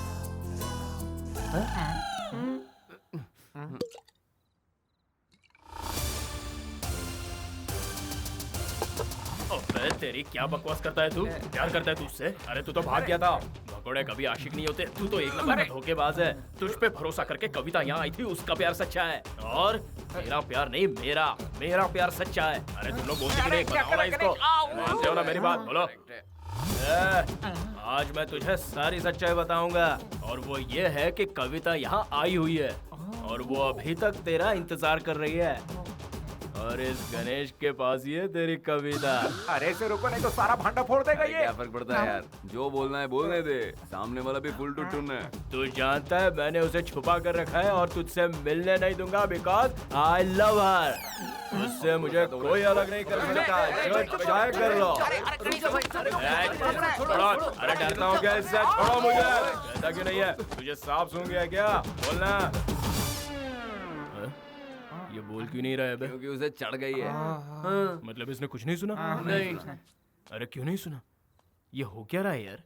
अबे तेरी क्या बकवास करता है तू? प्यार करता है तू उससे? अरे तू तो भाग गया था। भगोड़े कभी आशिक नहीं होते। तू तो एक नंबर का धोखेबाज है। तुझ पे भरोसा करके कविता यहाँ आई थी, उसका प्यार सच्चा है। और तेरा प्यार नहीं, मेरा प्यार सच्चा है। अरे तुम लोग बोलते कि नहीं? बताओ ना इसको। मानते हो ना मेरी बात? बोलो। आज मैं तुझे सारी सच्चाई बताऊंगा, और वो ये है कि कविता यहाँ आई हुई है और वो अभी तक तेरा इंतजार कर रही है, और इस गणेश के पास ही है तेरी कविता। अरे से रुको, नहीं तो सारा भांडा फोड़ देगा ये। क्या फर्क पड़ता है यार, जो बोलना है बोलने दे, सामने वाला भी फुल टू टून है। तू जानता है मैंने उसे छुपा कर रखा है और तुझसे मिलने नहीं दूंगा, बिकॉज आई लव हर। उससे मुझे कोई अलग नहीं कर सकता, जो चाहे कर लो। अरे डरता हूँ क्या इससे? छोड़ो मुझे। ऐसा क्यों नहीं है? तुझे सांप सूंघ गया क्या? बोलना। ये बोल क्यों नहीं रहा है बे? क्योंकि उसे चढ़ गई है। मतलब इसने कुछ नहीं सुना? नहीं। अरे क्यों नहीं सुना? ये हो क्या रहा है यार?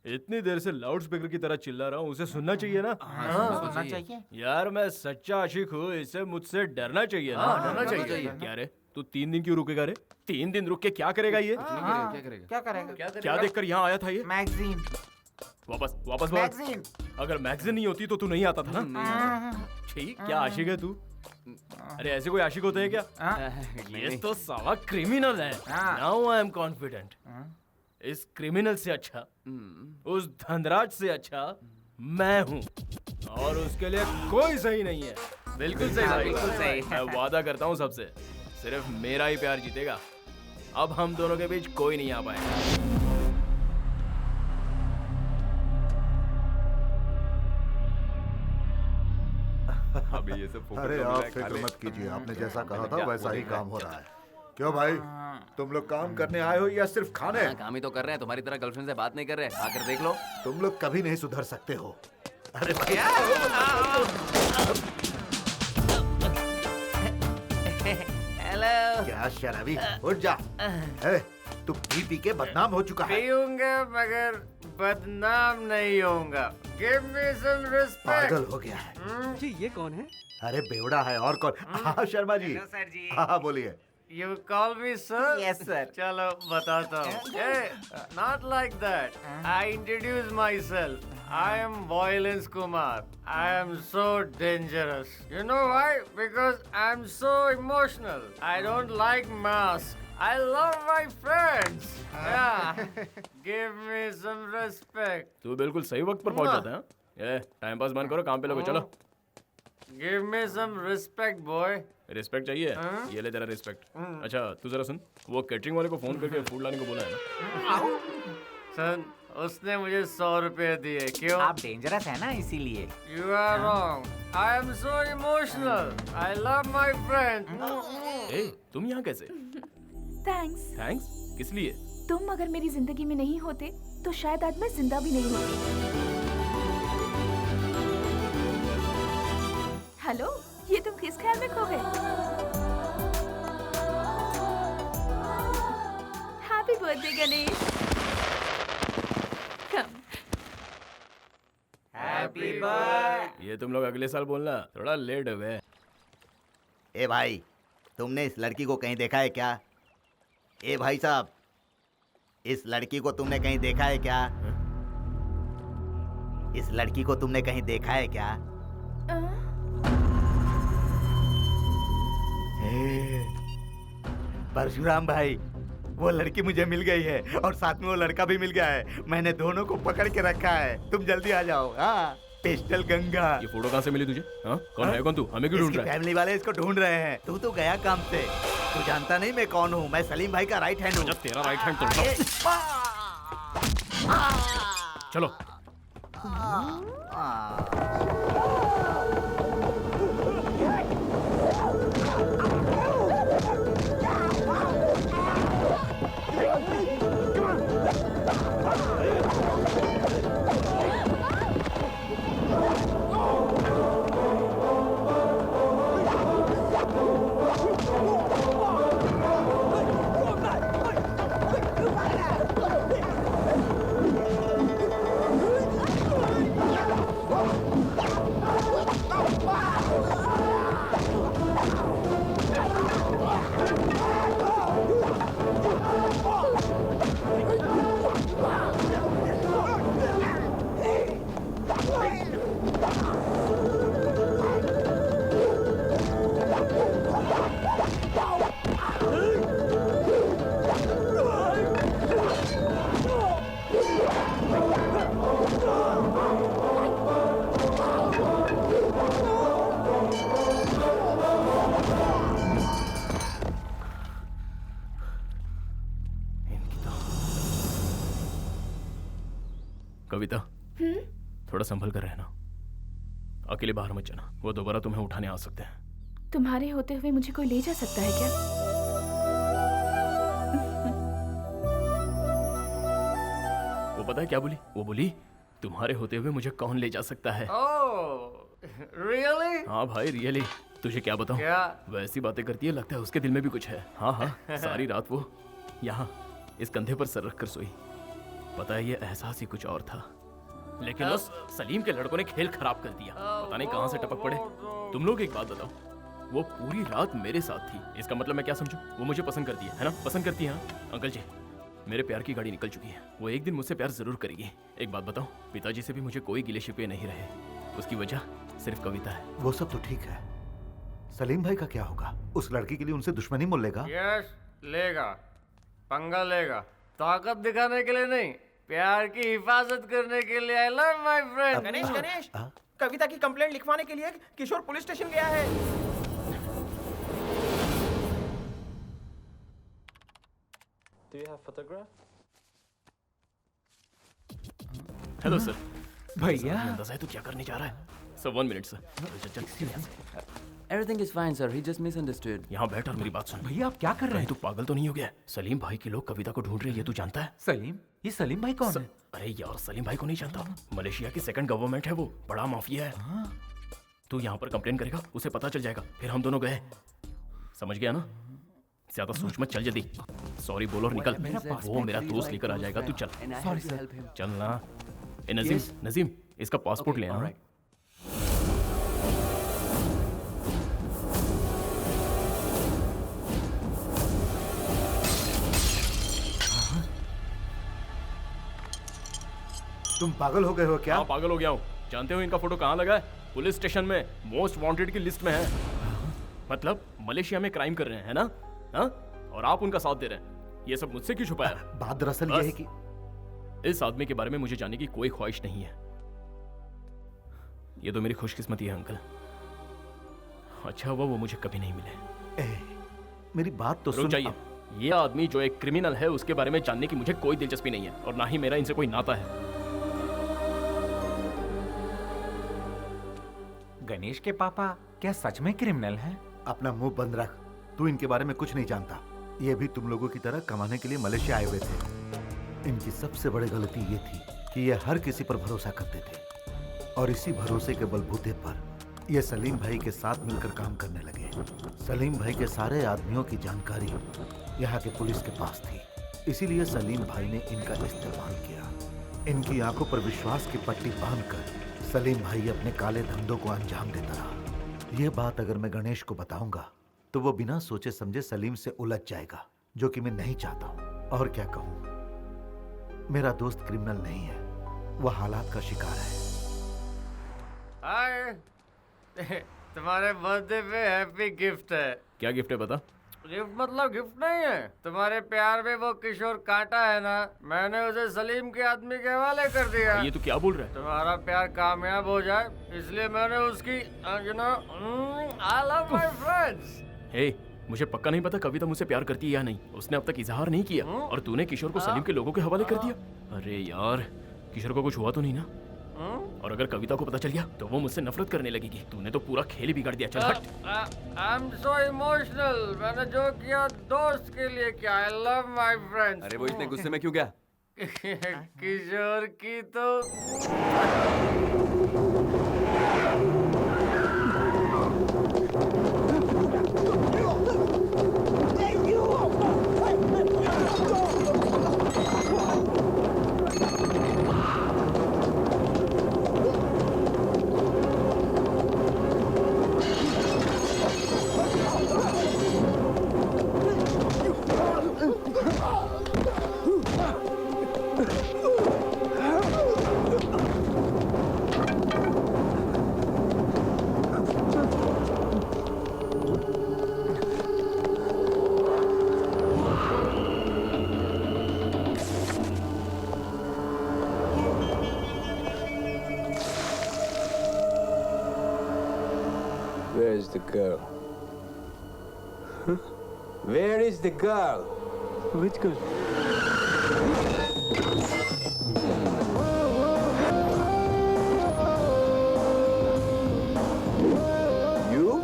इतनी देर से लाउड स्पीकर की तरह चिल्ला रहा हूँ, उसे सुनना चाहिए ना? सुनना चाहिए। यार मैं सच्चा आशिक हूँ, इसे मुझसे डरना चाहिए ना? डरना चाहिए। क्या रे, तू 3 दिन क्यों रुकेगा रे? 3 दिन रुक के क्या करेगा ये? क्या करेगा? क्या देखकर यहाँ आया था ये? मैगजीन। वापस बोल। मैगजीन। अगर मैगजीन नहीं होती तो तू नहीं आता था ना? ठीक, क्या आशिक है तू? अरे ऐसे कोई आशिक होते हैं क्या? ये तो साला क्रिमिनल है। Now I am confident. इस क्रिमिनल से अच्छा, उस धनराज से अच्छा मैं हूँ, और उसके लिए कोई सही नहीं है। बिल्कुल सही, बिल्कुल सही। मैं वादा करता हूँ सबसे, सिर्फ मेरा ही प्यार जीतेगा। अब हम दोनों के बीच कोई नहीं आ पाएगा। अभी ये सब फोकट अरे तो आप मिला है, फिक्र खाली। मत कीजिए, आपने जैसा कहा था वैसा ही काम हो रहा है। क्यों भाई, तुम लोग काम करने आए हो या सिर्फ खाने? काम ही तो कर रहे हैं, तुम्हारी तरह गर्लफ्रेंड से बात नहीं कर रहे। आकर देख लो। तुम लोग कभी नहीं सुधर सकते हो। अरे भाई हेलो। क्या शराबी, उठ जा। तू पी के बदनाम हो चुका है। पीऊंगा मगर बदनाम नहीं होऊंगा। Give me some respect. पागल हो गया है। जी ये कौन है? अरे बेवड़ा है और कौन? हाँ शर्मा जी। Hello, sir जी। हाँ बोलिए। You call me sir? Yes sir. चलो बताता हूँ। Hey, not like that. I introduce myself. I am Violence Kumar. I am so dangerous. You know why? Because I am so emotional. I don't like masks. I love my friends. Yeah. Give me some respect. तू बिल्कुल सही वक्त पर पहुंच जाता है। ये time pass बंद करो, काम पे लगो। चलो। Give me some respect, boy. Respect चाहिए? ये ले तेरा रिस्पेक्ट। अच्छा तू जरा सुन, वो कैटरिंग वाले को फोन करके फूड लाने को बोला है ना? सन, उसने मुझे 100 रुपए दिए। क्यों? आप डेंजरस है ना, इसीलिए। You are wrong. I am so emotional. I love my friends. ए, तुम यहाँ कैसे? थैंक्स। थैंक्स? किस लिए? तुम अगर मेरी जिंदगी में नहीं होते तो शायद आज मैं जिंदा भी नहीं होती। हेलो, ये तुम किस ख्याल में खो गए? Happy birthday Ganesh. Come. Happy birthday. ये तुम लोग अगले साल बोलना, थोड़ा लेट हो गए। ए भाई, तुमने इस लड़की को कहीं देखा है क्या? ए भाई साहब, इस लड़की को तुमने कहीं देखा है क्या? इस लड़की को तुमने कहीं देखा है क्या? परशुराम भाई, वो लड़की मुझे मिल गई है और साथ में वो लड़का भी मिल गया है। मैंने दोनों को पकड़ के रखा है। तुम जल्दी आ जाओ। हाँ, पिस्टल गंगा। ये फोटो कहाँ से मिली तुझे? हाँ? कौन है? कौन तू? हमें क्यों ढूंढ रहा है? फैमिली वाले इसको ढूंढ रहे हैं। तू तो गया काम से। तू जानता नहीं मैं कौन हूँ? मैं सलीम भाई का राइट हैंड हूँ। तेरा राइट हैंड तोड़। चलो। कविता, थोड़ा संभल कर रहना। अकेले बाहर मत जाना, वो दोबारा तुम्हें उठाने आ सकते हैं। तुम्हारे होते हुए मुझे कोई ले जा सकता है क्या? वो पता है क्या बोली? वो बोली तुम्हारे होते हुए मुझे कौन ले जा सकता है। रियली? हाँ भाई रियली। तुझे क्या बताऊं? क्या? वैसी बातें करती है, लगता है उसके दिल में भी कुछ है। हाँ हाँ, सारी रात वो यहाँ इस कंधे पर सर रखकर सोई। पता है ये एहसास ही कुछ और था, लेकिन उस सलीम के लड़कों ने खेल खराब कर दिया। पता नहीं कहाँ से टपक पड़े। तुम लोग एक बात बताओ, वो पूरी रात मेरे साथ थी, इसका मतलब मैं क्या समझूं? वो मुझे पसंद करती है ना? पसंद करती है हाँ? अंकल जी, मेरे प्यार की गाड़ी निकल चुकी है। वो एक दिन मुझसे प्यार जरूर करेगी। एक बात बताओ, पिताजी से भी मुझे कोई गिले शिकवे नहीं रहे। उसकी वजह सिर्फ कविता है। वो सब तो ठीक है, सलीम भाई का क्या होगा? उस लड़की के लिए उनसे दुश्मनी मोल लेगा? यस, लेगा, पंगा लेगा। ताकत दिखाने के लिए नहीं, प्यार की हिफाजत करने के लिए। I love my friend. Ganesh Ganesh, Kavita की कंप्लेंट लिखवाने के लिए किशोर पुलिस स्टेशन गया है। Do you have photograph? Hello sir. भैया अंदाजा है तू क्या करने जा रहा है? Sir 1 minute sir. Everything is fine, sir. He just misunderstood. यहाँ बैठ और मेरी बात सुन। भैया आप क्या कर रहे हैं? तू पागल तो नहीं हो गया? सलीम भाई के लोग कविता को ढूंढ रहे हैं, ये तू जानता है? सलीम? ये सलीम भाई कौन है? अरे यार, सलीम भाई को नहीं जानता? मलेशिया की सेकंड गवर्नमेंट है वो, बड़ा माफिया है। तू यहाँ पर कंप्लेन करेगा, उसे पता चल जाएगा, फिर हम दोनों गए। समझ गया ना? ज्यादा सोच मत, चल जल्दी। सॉरी बोल और निकल। वो मेरा दोस्त लेकर आ जाएगा, तू चल। Sorry sir. चल ना। ए नजीम, नजीम इसका पासपोर्ट ले आ। तुम पागल हो गए हो क्या? हाँ पागल हो गया हूँ। जानते हो इनका फोटो कहाँ लगा है? पुलिस स्टेशन में, मोस्ट वांटेड की लिस्ट में है। मतलब मलेशिया में क्राइम कर रहे हैं ना? हाँ? और आप उनका साथ दे रहे हैं। ये सब मुझसे क्यों छुपाया? बात दरअसल ये है कि इस आदमी के बारे में मुझे जानने की कोई ख्वाहिश नहीं है। ये तो मेरी खुशकिस्मती है अंकल। अच्छा हुआ वो मुझे कभी नहीं मिले। मेरी बात तो रुक सुन। जाइए। ये आदमी जो एक क्रिमिनल है उसके बारे में जानने की मुझे कोई दिलचस्पी नहीं है, और ना ही मेरा इनसे कोई नाता है। गणेश के पापा क्या सच में क्रिमिनल हैं? अपना मुंह बंद रख। तू इनके बारे में कुछ नहीं जानता। ये भी तुम लोगों की तरह कमाने के लिए मलेशिया आए हुए थे। इनकी सबसे बड़ी गलती ये थी कि ये हर किसी पर भरोसा करते थे, और इसी भरोसे के बलबूते पर ये सलीम भाई के साथ मिलकर काम करने लगे। सलीम भाई के सारे आदमियों की जानकारी यहाँ के पुलिस के पास थी, इसीलिए सलीम भाई ने इनका इस्तेमाल किया। इनकी आंखों पर विश्वास की पट्टी बांधकर सलीम भाई अपने काले धंधों को अंजाम देता रहा। ये बात अगर मैं गणेश को बताऊंगा तो वो बिना सोचे समझे सलीम से उलझ जाएगा, जो कि मैं नहीं चाहता हूँ। और क्या कहूँ, मेरा दोस्त क्रिमिनल नहीं है, वह हालात का शिकार है। हाय, तुम्हारे बर्थडे पे हैप्पी गिफ्ट है। क्या गिफ्ट है बता? गिफ्ट मतलब गिफ्ट नहीं है, तुम्हारे प्यार में वो किशोर कांटा है ना, मैंने उसे सलीम के आदमी के हवाले कर दिया। ये तो क्या बोल रहा है? तुम्हारा प्यार कामयाब हो जाए इसलिए मैंने उसकी you know I love my friends. Hey, मुझे पक्का नहीं पता कविता मुझसे प्यार करती है या नहीं। उसने अब तक इजहार नहीं किया और तूने किशोर को सलीम के लोगों के हवाले कर दिया। अरे यार, किशोर को कुछ हुआ तो नहीं ना? और अगर कविता को पता चल गया तो वो मुझसे नफरत करने लगेगी। तूने तो पूरा खेल ही बिगाड़ दिया। चल हट। I am so emotional. मैंने जो किया दोस्त के लिए किया। आई लव माय फ्रेंड्स। अरे वो इतने गुस्से में क्यों गया? किशोर की तो Where is the girl? Huh? Where is the girl? Which girl? You?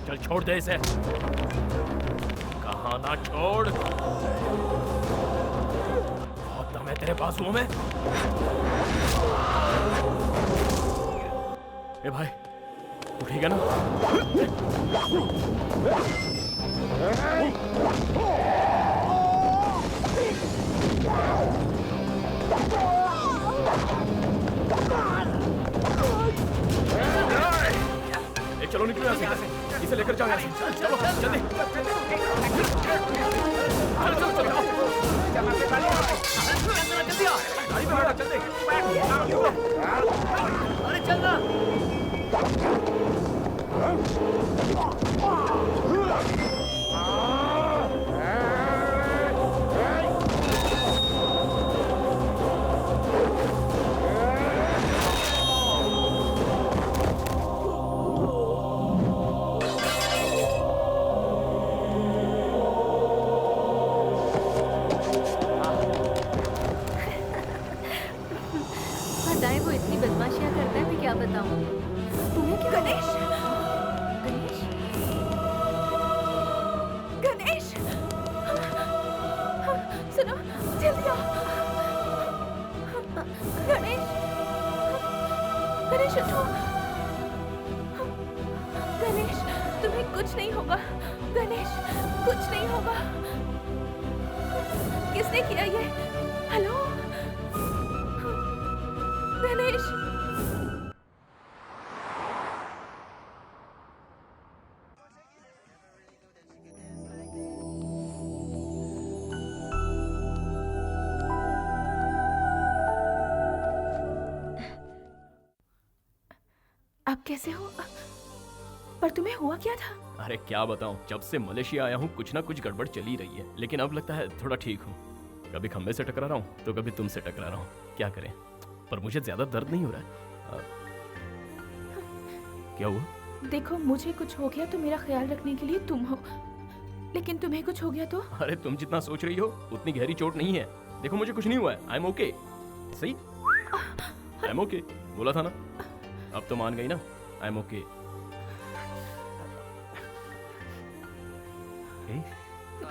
चल छोड़ दे इसे। कहा ना छोड़। बहुत दम है तेरे बाजुओं में। ए भाई, उठेगा ना? चलो निकलो यहाँ से। इसे लेकर जाओ यहाँ से। चलो जल्दी। जल्दी आ। गाड़ी में बैठो जल्दी। अरे चल ना। बताएं वो इतनी बदमाशियां करता है, मैं क्या बताऊं? तुम्हें क्या? गणेश! गणेश! गणेश! सुनो, जल्दी आओ। गणेश! गणेश उठो। गणेश, तुम्हें कुछ नहीं होगा। गणेश, कुछ नहीं होगा। किसने किया ये? हेलो? गणेश! आप कैसे हो? पर तुम्हें हुआ क्या था? अरे क्या बताऊं, जब से मलेशिया आया हूँ कुछ ना कुछ गड़बड़ चली रही है, लेकिन अब लगता है थोड़ा ठीक हूँ। कभी खंबे से टकरा रहा हूँ तो कभी तुमसे टकरा रहा हूँ। क्या करें, पर मुझे ज्यादा दर्द नहीं हो रहा है। क्या हुआ? देखो, मुझे कुछ हो गया तो मेरा ख्याल रखने के लिए तुम हो, लेकिन तुम्हें कुछ हो गया तो? अरे तुम जितना सोच रही हो उतनी गहरी चोट नहीं है। देखो मुझे कुछ नहीं हुआ है। I am okay. सही, आई एम ओके बोला था ना। अब तो मान गई ना। I am okay.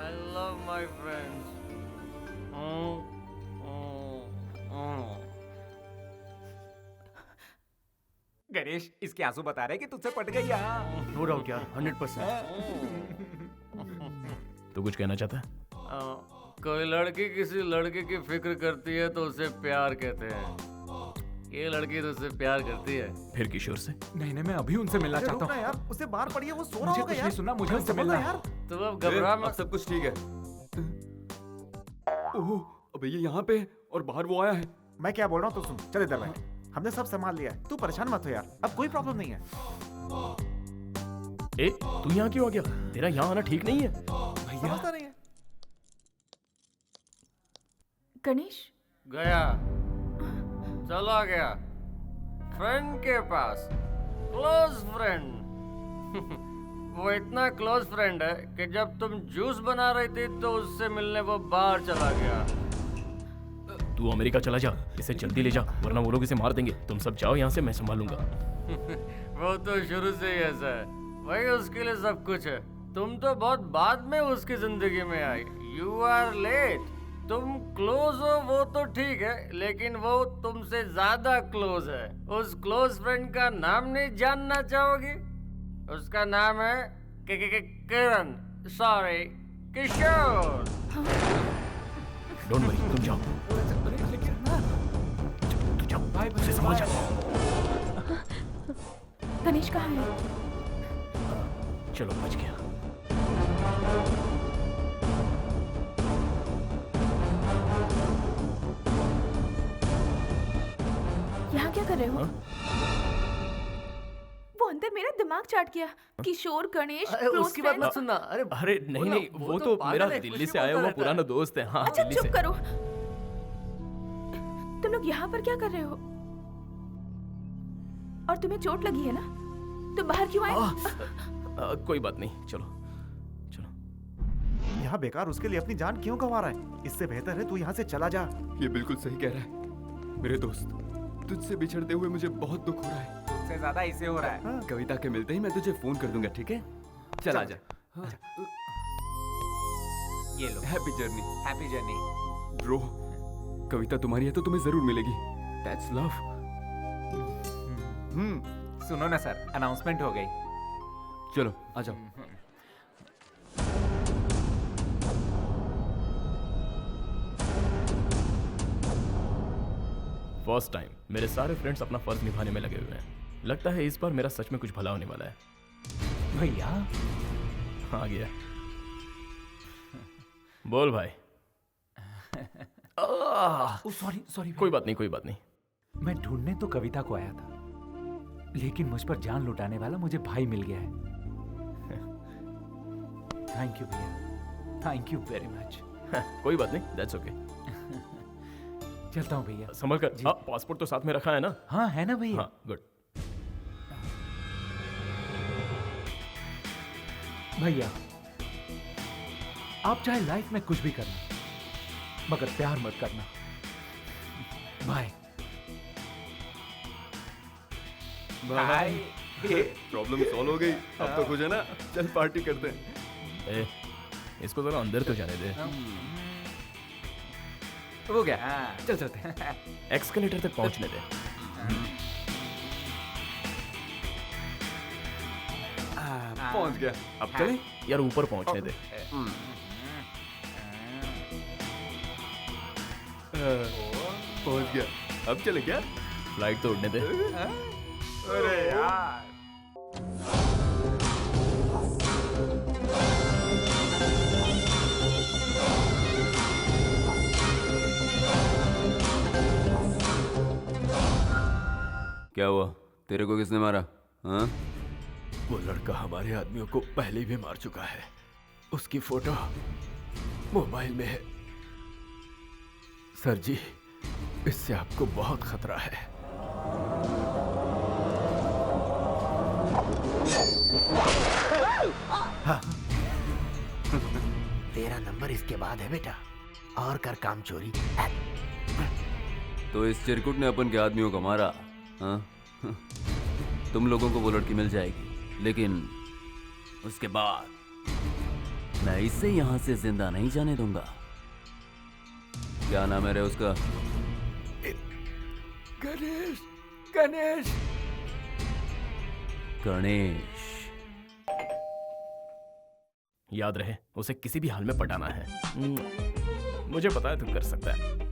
I love my friends. Ganesh, इसके आंसू बता रहे कि तुझसे पट गई यार। नो डाउट यार, 100%। तू कुछ कहना चाहता है? कोई लड़की किसी लड़के की फिक्र करती है तो उसे प्यार कहते हैं। ये लड़की तो उससे प्यार करती है। फिर किशोर से? नहीं नहीं, मैं अभी उनसे मिलना अरे चाहता रुक ना हूँ। यार, उसे बाहर पड़ी है, वो सो रहा मुझे होगा कुछ यार। नहीं सुनना, मुझे अरे उनसे बोल ना मिलना है। यार। तो अब घबरा अब सब कुछ ठीक है। ओह, अबे ये यहाँ पे है और बाहर वो आया है। मैं क्या बोल रहा हूँ तो सुन, चल इधर बैठ। हमने सब संभाल लिया है, तू परेशान मत हो यार, अब कोई प्रॉब्लम नहीं है। ए, तू यहाँ क्यों आ गया? तेरा यहाँ आना ठीक नहीं है। समझता नहीं है। गणेश गया, चला गया फ्रेंड के पास, क्लोज फ्रेंड। वो इतना क्लोज फ्रेंड है कि जब तुम जूस बना रही थी तो उससे मिलने वो बाहर चला गया। तू अमेरिका चला जा, इसे जल्दी ले जा, वरना वो लोग इसे मार देंगे। तुम सब जाओ यहाँ से, मैं संभालूंगा। वो तो शुरू से ही ऐसा है, वही उसके लिए सब कुछ है। तुम तो बहुत बाद में उसकी जिंदगी में आई। You are late. तुम क्लोज हो वो तो ठीक है, लेकिन वो तुमसे ज्यादा क्लोज है। उस क्लोज फ्रेंड का नाम नहीं जानना चाहोगी? उसका नाम है किरण, सॉरी किशोर। डोंट वरी, तुम जाओ। तू जाओ, उसे संभाल जा। गणेश कहाँ है? चलो, बच गया। यहाँ क्या कर रहे हो? वो अंदर मेरा दिमाग चाट गया। किशोर, गणेश, close उसकी बात friend। मत सुनना। अरे अरे नहीं नहीं, वो तो मेरा दिल्ली से आया हुआ पुराना दोस्त है। हाँ, अच्छा दिल्ली चुप से। करो। तुम लोग यहाँ पर क्या कर रहे हो? और तुम्हें चोट लगी है ना? तुम बाहर क्यों आए? कोई बात नहीं, चलो। यहाँ बेकार उसके लिए अपनी जान क्यों गंवा रहा है? इससे बेहतर है तू यहाँ से चला जा। ये बिल्कुल सही कह रहा है मेरे दोस्त। तुझसे बिछड़ते हुए मुझे बहुत दुख हो रहा है। तुझसे ज्यादा इसे हो रहा है। कविता के मिलते ही मैं तुझे फोन कर दूंगा, ठीक है? चल आजा। ये लो, happy journey. Happy journey. Bro, Kavita तुम्हारी है तो तुम्हें जरूर मिलेगी। That's love. सुनो ना सर, अनाउंसमेंट हो गई। चलो आ जाओ। फर्स्ट टाइम मेरे सारे फ्रेंड्स अपना फर्ज निभाने में लगे हुए हैं। लगता है इस बार मेरा सच में कुछ भला होने वाला है। भैया आ गया। बोल भाई। Sorry sorry. कोई बात नहीं, कोई बात नहीं। मैं ढूंढने तो कविता को आया था, लेकिन मुझ पर जान लुटाने वाला मुझे भाई मिल गया है। थैंक यू भैया, थैंक यू वेरी मच। कोई बात नहीं, दैट्स ओके। चलता हूँ भैया। संभल कर। हाँ, पासपोर्ट तो साथ में रखा है ना? हाँ है ना भैया। हाँ, गुड। भैया आप चाहे लाइफ में कुछ भी करना, मगर प्यार मत करना। Bye bye. प्रॉब्लम सॉल्व हो गई। अब तो खुश है ना? चल पार्टी करते हैं। इसको जरा अंदर तो जाने दे। हो गया, चल चलते हैं। एक्सकलेटर तक पहुंचने दे। पहुंच गया। अब चले? यार ऊपर पहुंचने दे। पहुंच गया। अब चले क्या? फ्लाइट तो उड़ने दे। अरे यार। क्या हुआ? तेरे को किसने मारा? हाँ? वो लड़का हमारे आदमियों को पहले भी मार चुका है। उसकी फोटो मोबाइल में है। सर जी, इससे आपको बहुत खतरा है। हाँ। तेरा नंबर इसके बाद है बेटा, और कर काम चोरी। तो इस चिरकुट ने अपन के आदमियों को मारा। हाँ? तुम लोगों को वो लड़की मिल जाएगी, लेकिन उसके बाद मैं इसे यहाँ से जिंदा नहीं जाने दूंगा। क्या नाम है रे उसका? गणेश। गणेश। गणेश। याद रहे, उसे किसी भी हाल में पटाना है। मुझे पता है तू कर सकता है।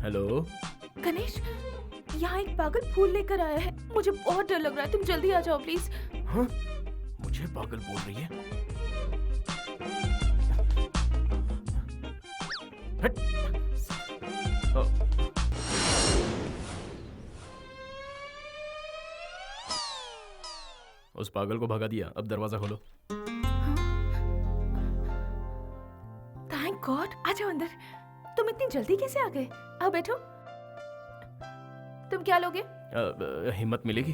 हेलो। गणेश, यहाँ एक पागल फूल लेकर आया है। मुझे बहुत डर लग रहा है, तुम जल्दी आ जाओ प्लीज। हाँ? मुझे पागल बोल रही है? हट। उस पागल को भगा दिया, अब दरवाजा खोलो। थैंक गॉड, आ जाओ अंदर। तुम इतनी जल्दी कैसे आ गए? आओ बैठो। तुम क्या लोगे? हिम्मत मिलेगी?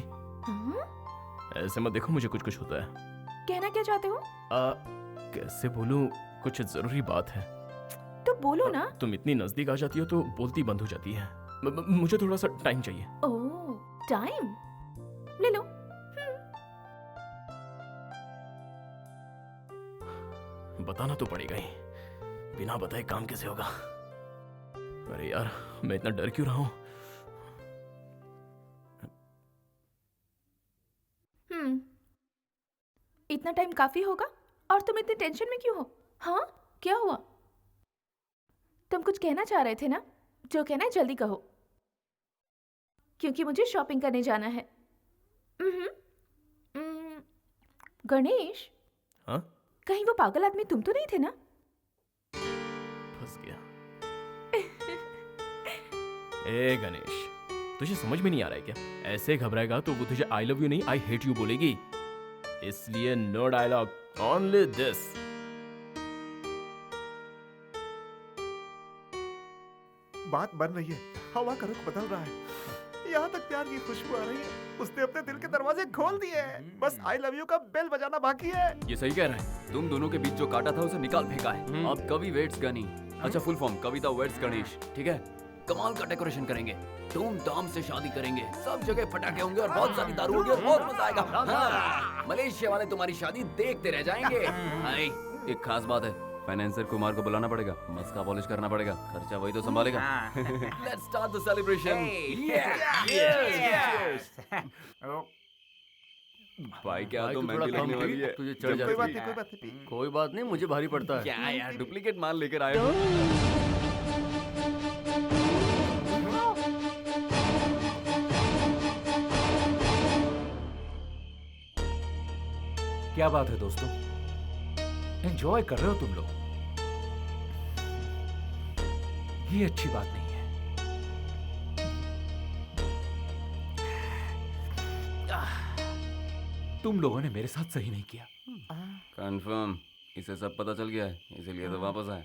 ऐसे मत देखो, मुझे कुछ कुछ होता है। कहना क्या चाहते हो? कैसे बोलूं, कुछ जरूरी बात है। तो बोलो ना। तुम इतनी नजदीक आ जाती हो तो बोलती बंद हो जाती है। मुझे थोड़ा सा टाइम चाहिए। ओह, टाइम ले लो। बताना तो पड़ेगा ही, बिना बताए काम कैसे होगा? अरे यार, मैं इतना डर क्यों रहा हूं? इतना टाइम काफी होगा? और तुम इतनी टेंशन में क्यों हो? हाँ, क्या हुआ? तुम कुछ कहना चाह रहे थे ना? जो कहना है जल्दी कहो, क्योंकि मुझे शॉपिंग करने जाना है। गणेश, हाँ? कहीं वो पागल आदमी तुम तो नहीं थे ना? फंस गया। ए गणेश, तुझे समझ में नहीं आ रहा है क्या? ऐसे घबराएगा तो वो तुझे आई लव यू नहीं आई हेट यू बोलेगी। इसलिए नो डायलॉग, ओनली दिस। बात बन रही है, हवा का रुख बदल रहा है, यहाँ तक प्यार की खुशबू आ रही है। उसने अपने दिल के दरवाजे खोल दिए हैं, बस आई लव यू का बेल बजाना बाकी है। ये सही कह रहा है। तुम दोनों के बीच जो काटा था उसे निकाल फेंका है। अब कवि वेट्स गनी, अच्छा फुल फॉर्म कविता वेट्स गणेश, ठीक है? कमाल का डेकोरेशन करेंगे, धूमधाम से शादी करेंगे, सब जगह पटाखे होंगे और बहुत सारी दारू होगी और बहुत मजा आएगा। हाँ, मलेशिया वाले तुम्हारी शादी देखते रह जाएंगे। एक खास बात है, फाइनेंसर कुमार को बुलाना पड़ेगा, मस्का पॉलिश करना पड़ेगा, खर्चा वही तो संभालेगा। Let's start the celebration. भाई क्या तो महंगी लगने वाली है। तुझे चढ़ जाती है। कोई बात नहीं, मुझे भारी पड़ता है। क्या यार, डुप्लीकेट माल लेकर आए हो? क्या बात है दोस्तों, एंजॉय कर रहे हो तुम लोग? ये अच्छी बात नहीं है। तुम लोगों ने मेरे साथ सही नहीं किया। कंफर्म, इसे सब पता चल गया है, इसीलिए तो वापस आया।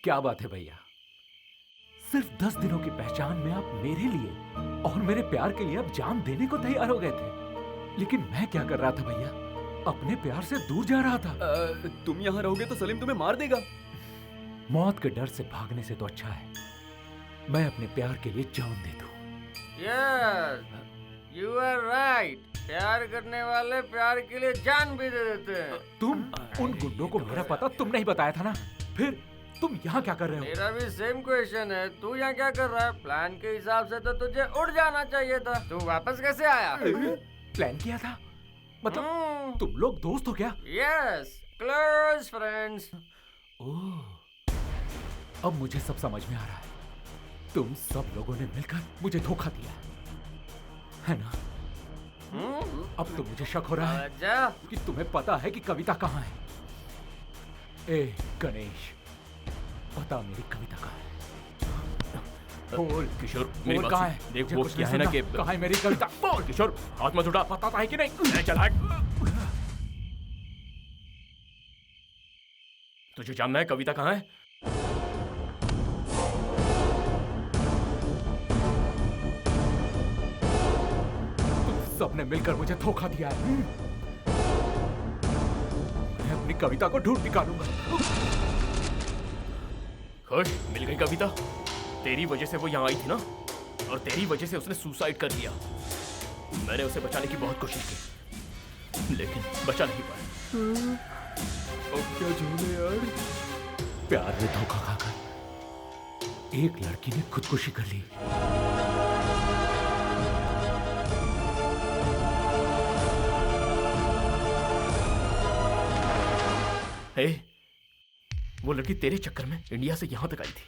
क्या बात है भैया, सिर्फ 10 दिनों की पहचान में आप मेरे लिए और मेरे प्यार के लिए अब जान देने को तैयार हो गए थे। लेकिन मैं क्या कर रहा था भैया? अपने प्यार से दूर जा रहा था। तुम यहाँ रहोगे तो सलीम तुम्हें मार देगा। मौत के डर से भागने से तो अच्छा है मैं अपने प्यार के लिए जान दे दूं। Yes, you are right. प्यार करने वाले प्यार के लिए जान भी दे देते हैं। तुम उन गुंडों को मेरा पता तुम नहीं बताया था ना, फिर तुम यहाँ क्या कर रहे हो? मेरा भी सेम क्वेश्चन है, तू यहाँ क्या कर रहा है? प्लान के हिसाब से तो तुझे उड़ जाना चाहिए था, तू वापस कैसे आया? प्लान किया था? मतलब तुम लोग दोस्त हो क्या? Yes, close friends. ओह, अब मुझे सब समझ में आ रहा है। तुम सब लोगों ने मिलकर मुझे धोखा दिया है ना? अब तो मुझे शक हो रहा है कि तुम्हें पता है कि कविता कहाँ है। ए गणेश, बता मेरी कविता कहाँ है? बोल किशोर, मेरी बात कहाँ सुन। है? देख मुझे वो कुछ क्या नहीं है ना सुनना। कि कहाँ है मेरी कविता? बोल किशोर, हाथ मत उठा। पता है कि नहीं? चल हट। तुझे जानना है कविता कहाँ है? सबने मिलकर मुझे धोखा दिया है। मैं अपनी कविता को ढूंढ निकालूंगा। खुश, मिल गई कविता। तेरी वजह से वो यहाँ आई थी ना, और तेरी वजह से उसने सुसाइड कर लिया। मैंने उसे बचाने की बहुत कोशिश की, लेकिन बचा नहीं पाया। अब क्या झूले यार। प्यार में धोखा खाकर एक लड़की ने खुदकुशी कर ली। हे, वो लड़की तेरे चक्कर में इंडिया से यहां तक आई थी।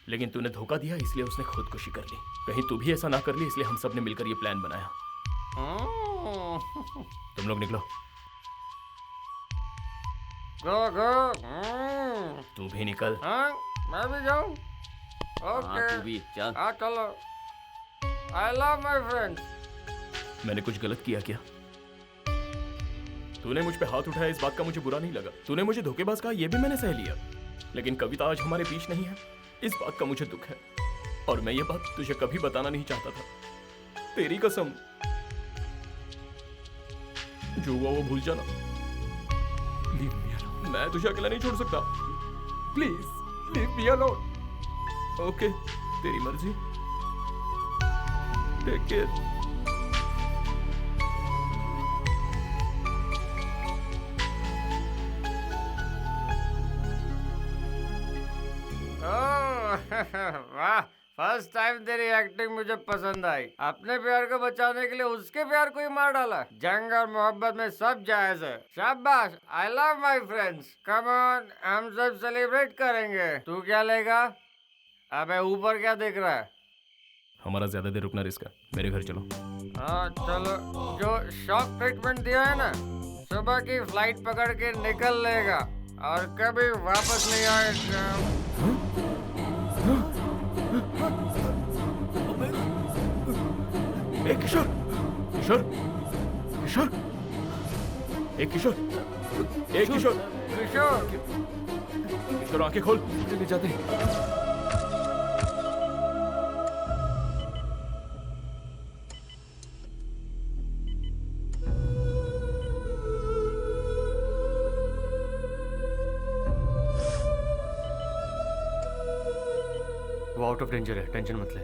लेकिन तूने धोखा दिया इसलिए उसने खुदकुशी कर ली। कहीं तू भी ऐसा ना कर ली, इसलिए हम सब ने मिलकर ये प्लान बनाया। तुम लोग निकलो। गो गो। तू भी निकल। हाँ, मैं भी जाऊं। हाँ, ओके। तू भी चल। हाँ चलो। I love my friends. मैंने कुछ गलत किया क्या? तूने मुझ पे हाथ उठाया, इस बात का मुझे बुरा नहीं लगा। तूने मुझे धोखेबाज कहा, ये भी मैंने सह लिया। लेकिन कविता आज हमारे बीच नहीं है, इस बात का मुझे दुख है। और मैं ये बात तुझे कभी बताना नहीं चाहता था। तेरी कसम, जो हुआ वो भूल जाना। मैं तुझे अकेला नहीं छोड़ सकता। Please leave me alone. Okay, तेरी मर्जी। Take care. वाह, फर्स्ट टाइम तेरी एक्टिंग मुझे पसंद आई। अपने प्यार को बचाने के लिए उसके प्यार को ही मार डाला। जंग और मोहब्बत में सब जायज है। शाबाश, आई love my friends. Come on, हम सब सेलिब्रेट करेंगे। तू क्या लेगा? अबे ऊपर क्या देख रहा है? हमारा ज्यादा देर रुकना रिस्क है, मेरे घर चलो। हाँ चलो। जो शॉक ट्रीटमेंट दिया है ना, सुबह की फ्लाइट पकड़ के निकल लेगा और कभी वापस नहीं आएगा। एक किशोर, किशोर, किशोर, एक किशोर, एक किशोर, किशोर, किशोर आंखें खोल। चले जाते। वो आउट ऑफ डेंजर है, टेंशन मत ले।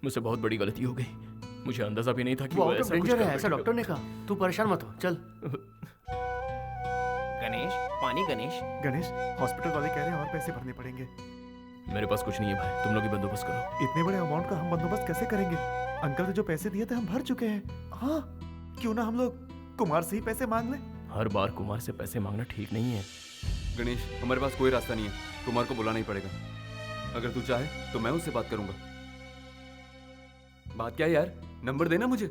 मुझसे बहुत बड़ी गलती हो गई। मुझे अंदाजा भी नहीं था कि वो वो आउट ऑफ ऐसा कुछ डेंजर कर है, ऐसा बैठेगा। डॉक्टर ने कहा। तू परेशान मत हो, चल। गणेश, पानी गणेश। गणेश, हॉस्पिटल वाले कह रहे हैं और पैसे भरने पड़ेंगे। मेरे पास कुछ नहीं है भाई, तुम लोग ही बंदोबस्त करो। इतने बड़े अमाउंट का हम बंदोबस्त कैसे करेंगे? अंकल ने जो पैसे दिए थे हम भर चुके हैं। हाँ, क्यों ना हम लोग कुमार से ही पैसे मांग लें? हर बार कुमार से पैसे मांगना ठीक नहीं है। गणेश, हमारे पास कोई रास्ता नहीं है। कुमार को बुलाना ही पड़ेगा। अगर तू चाहे तो मैं उससे बात करूंगा। बात क्या है यार? नंबर देना मुझे।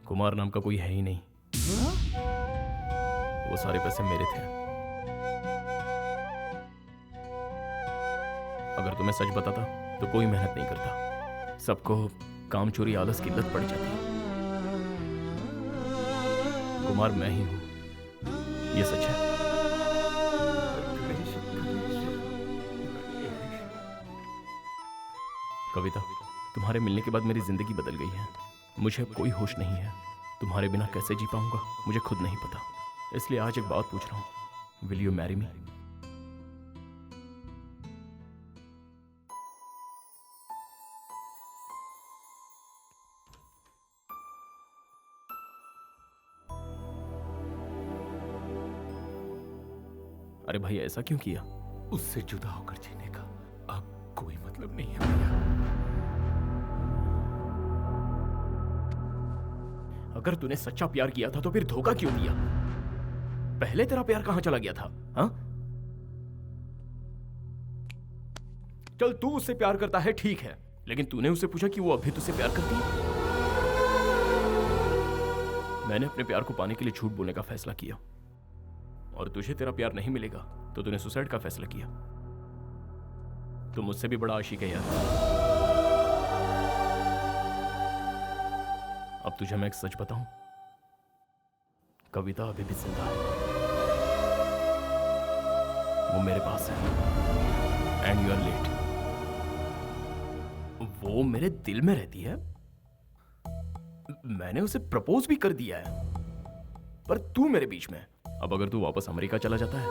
कुमार नाम का कोई है ही नहीं। वो सारे पैसे मेरे थे। अगर तुम्हें सच बताता तो कोई मेहनत नहीं करता। सबको काम चोरी आलस की लत पड़ जाती। कुमार मैं ही हूं, ये सच है। कविता, तुम्हारे मिलने के बाद मेरी जिंदगी बदल गई है। मुझे अब कोई होश नहीं है। तुम्हारे बिना कैसे जी पाऊंगा मुझे खुद नहीं पता। इसलिए आज एक बात पूछ रहा हूं, विल यू मैरी मी? अरे भाई, ऐसा क्यों किया? उससे जुदा होकर जीने का अब कोई मतलब नहीं है भैया। अगर तूने सच्चा प्यार किया था तो फिर धोखा क्यों दिया? पहले तेरा प्यार कहां चला गया था? हाँ? चल, तू उससे प्यार करता है ठीक है, लेकिन तूने उससे पूछा कि वो अभी तुझसे प्यार करती है? मैंने अपने प्यार को पाने के लिए झूठ बोलने का फैसला किया, और तुझे तेरा प्यार नहीं मिलेगा तो तूने सुसाइड का फैसला किया। तू मुझसे भी बड़ा आशिक है यार। अब तुझे मैं एक सच बताऊं, कविता अभी भी जिंदा है। वो मेरे पास है, एंड यू आर लेट। वो मेरे दिल में रहती है। मैंने उसे प्रपोज भी कर दिया है, पर तू मेरे बीच में। अब अगर तू वापस अमेरिका चला जाता है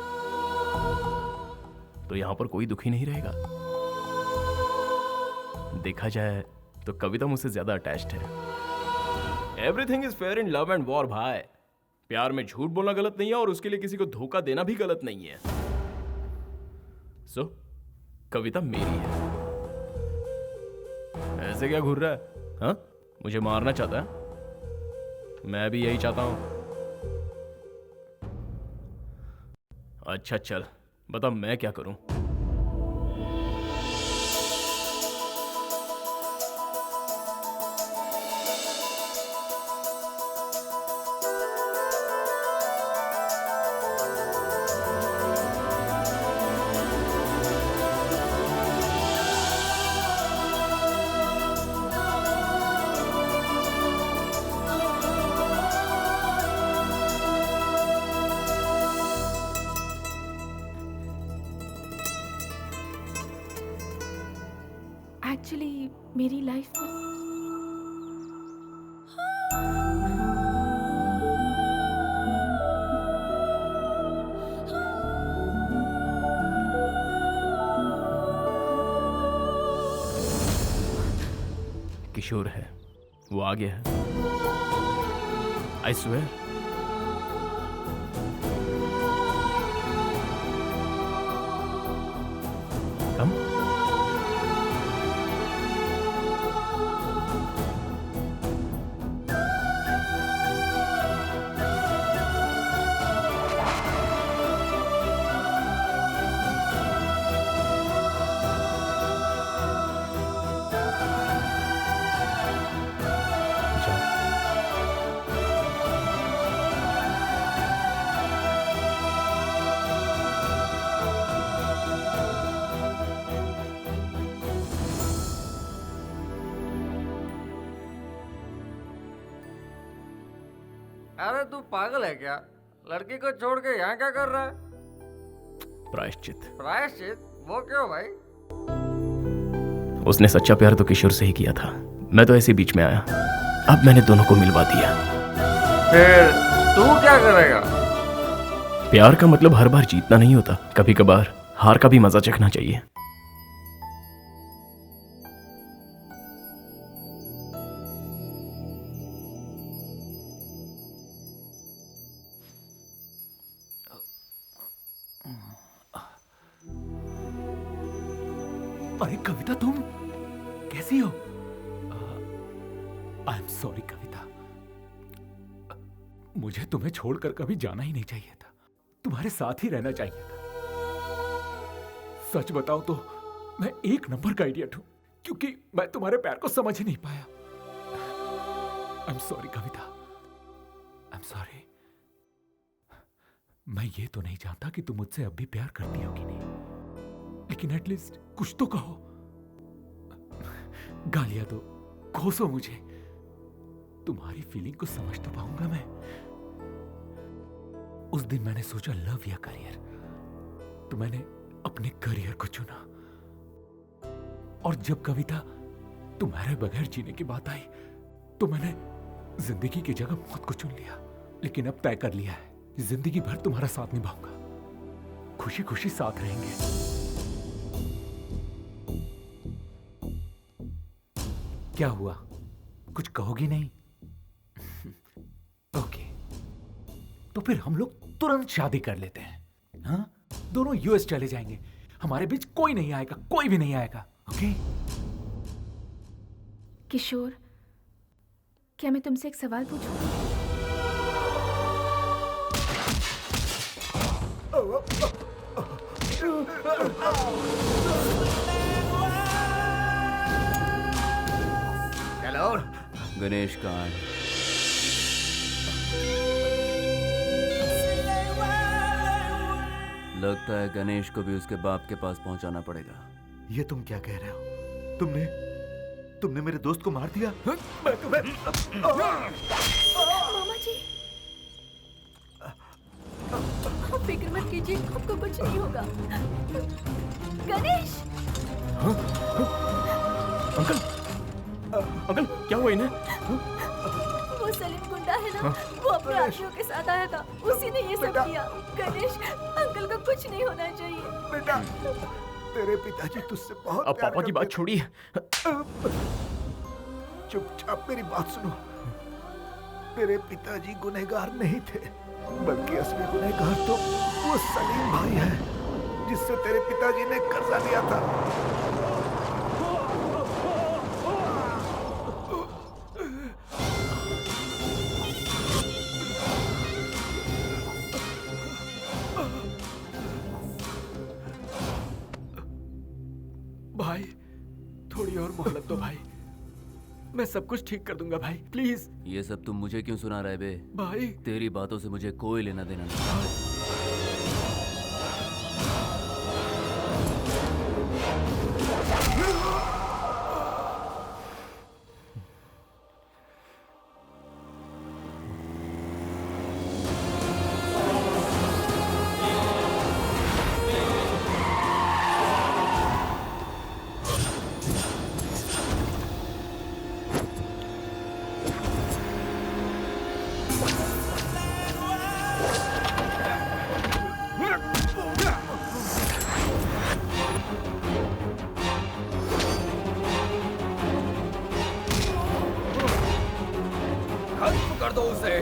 तो यहां पर कोई दुखी नहीं रहेगा। देखा जाए तो कविता मुझसे ज्यादा अटैच्ड है। Everything is fair in love and war भाई। प्यार में झूठ बोलना गलत नहीं है, और उसके लिए किसी को धोखा देना भी गलत नहीं है। सो कविता मेरी है। ऐसे क्या घूर रहा है? हाँ, मुझे मारना चाहता है? मैं भी यही चाहता हूं। अच्छा चल, बता मैं क्या करूं? एक्चुअली मेरी लाइफ में किशोर है, वो आ गया है। I swear. कम। अरे तू पागल है क्या? लड़की को छोड़ के यहाँ क्या कर रहा है? प्रायश्चित। प्रायश्चित? वो क्यों भाई? उसने सच्चा प्यार तो किशोर से ही किया था, मैं तो ऐसे बीच में आया। अब मैंने दोनों को मिलवा दिया। फिर तू क्या करेगा? प्यार का मतलब हर बार जीतना नहीं होता, कभी कभार हार का भी मजा चखना चाहिए। अरे कविता, तुम कैसी हो? आई एम सॉरी कविता, मुझे तुम्हें छोड़कर कभी जाना ही नहीं चाहिए था, तुम्हारे साथ ही रहना चाहिए था। सच बताऊं तो मैं एक नंबर का इडियट हूं, क्योंकि मैं तुम्हारे प्यार को समझ ही नहीं पाया। I am sorry Kavita, I am sorry. मैं ये तो नहीं जानता कि तुम मुझसे अब भी प्यार करती हो कि नहीं, लेकिन एटलीस्ट कुछ तो कहो। गालियां दो, कोसो मुझे, तुम्हारी फीलिंग को समझ तो पाऊंगा मैं। उस दिन मैंने सोचा लव या करियर, तो मैंने अपने करियर को चुना। और जब कविता तुम्हारे बगैर जीने की बात आई, तो मैंने जिंदगी की जगह मौत को चुन लिया। लेकिन अब तय कर लिया है, जिंदगी भर तुम्हारा साथ निभाऊंगा, खुशी खुशी साथ रहेंगे। क्या हुआ, कुछ कहोगी नहीं? ओके, तो फिर हम लोग तुरंत शादी कर लेते हैं। हाँ, दोनों यूएस चले जाएंगे, हमारे बीच कोई नहीं आएगा, कोई भी नहीं आएगा। ओके? किशोर, क्या मैं तुमसे एक सवाल पूछूं? हेलो, गणेश कांड। लगता है गणेश को भी उसके बाप के पास पहुंचाना पड़ेगा। ये तुम क्या कह रहे हो? तुमने मेरे दोस्त को मार दिया? मैं तुम्हें... मामा जी, आप फिक्र मत कीजिए, आपको कुछ नहीं होगा। गणेश! अंकल क्या हुआ इन्हें? वो सलीम गुंडा है ना, वो अपने आदमियों के साथ आया था, उसी ने ये सब किया। गणेश, अंकल को कुछ नहीं होना चाहिए। बेटा, तेरे पिताजी तुझसे बहुत अब पापा की बात छोड़िए। चुपचाप मेरी बात सुनो। तेरे पिताजी गुनहगार नहीं थे, बल्कि असली गुनहगार तो वो सलीम भाई है, जिससे तेरे पिताजी ने कर्जा लिया था। भाई थोड़ी और मोहलत दो भाई, मैं सब कुछ ठीक कर दूंगा भाई, प्लीज। ये सब तुम मुझे क्यों सुना रहे बे? भाई तेरी बातों से मुझे कोई लेना देना नहीं। कर दो उसे।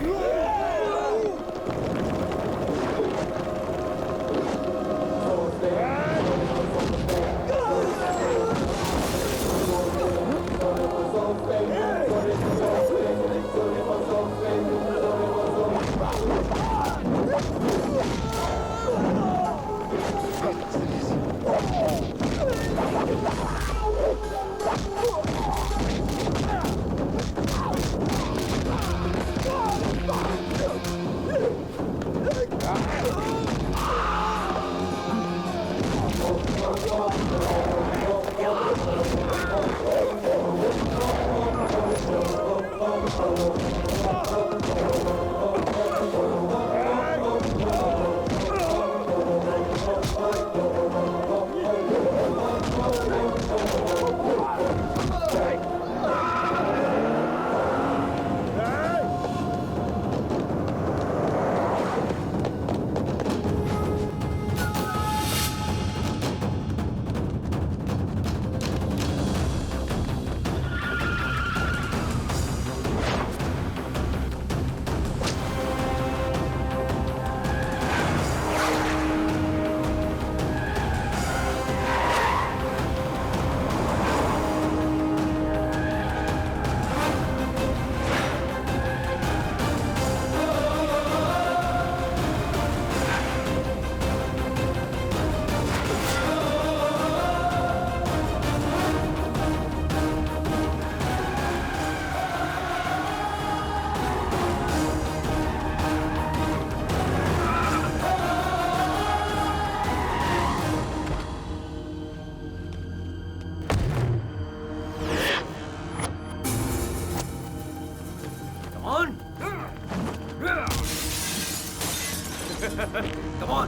Come on!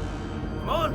Come on!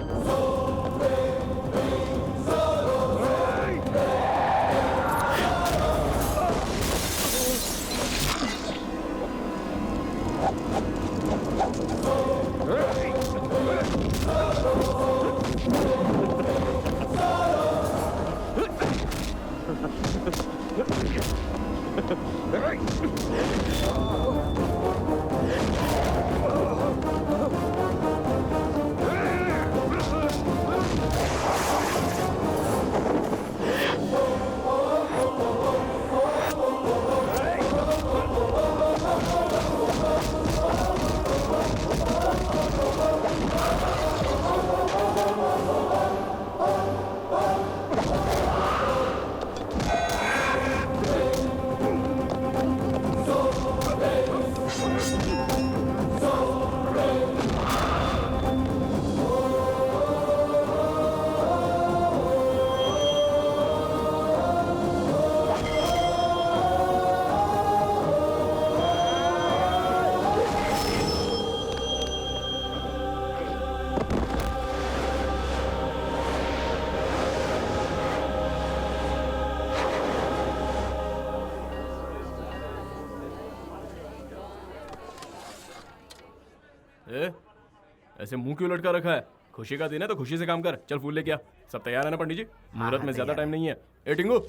ऐसे मुंह क्यों लटका रखा है? खुशी का दिन है तो खुशी से काम कर। चल फूल लेके आ। सब तैयार है ना पंडित जी? मुहूर्त में ज्यादा टाइम नहीं है। ए टिंगू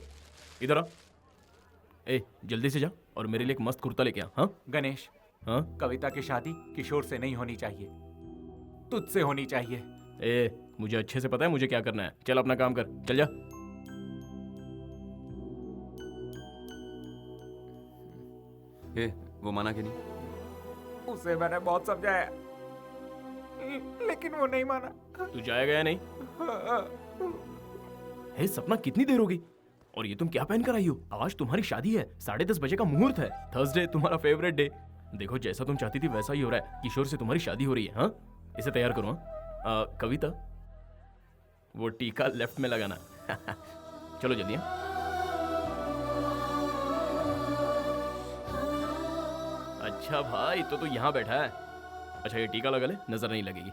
इधर आ। ए जल्दी से जा और मेरे लिए एक मस्त कुर्ता लेके आ। हाँ गणेश, हाँ कविता की शादी किशोर से नहीं होनी चाहिए, तुझसे होनी चाहिए। ए मुझे अच्छे से पता है मुझे क्या करना है। चल अपना काम कर, चल जा। ए, वो माना कि नहीं? उसे मैंने बहुत समझाया लेकिन वो नहीं माना। तू जाएगा या नहीं? हे सपना, कितनी देर हो गई? और ये तुम क्या पहन कर आई हो? आज तुम्हारी शादी है, 10:30 बजे का मुहूर्त है। थर्सडे तुम्हारा फेवरेट डे। देखो जैसा तुम चाहती थी वैसा ही हो रहा है। किशोर से तुम्हारी शादी हो रही है। हाँ, इसे तैयार करो। हाँ कविता, वो टीका लेफ्ट में लगाना। चलो जल्दी। अच्छा भाई, तो यहाँ बैठा है। अच्छा ये टीका लगा ले, नजर नहीं लगेगी।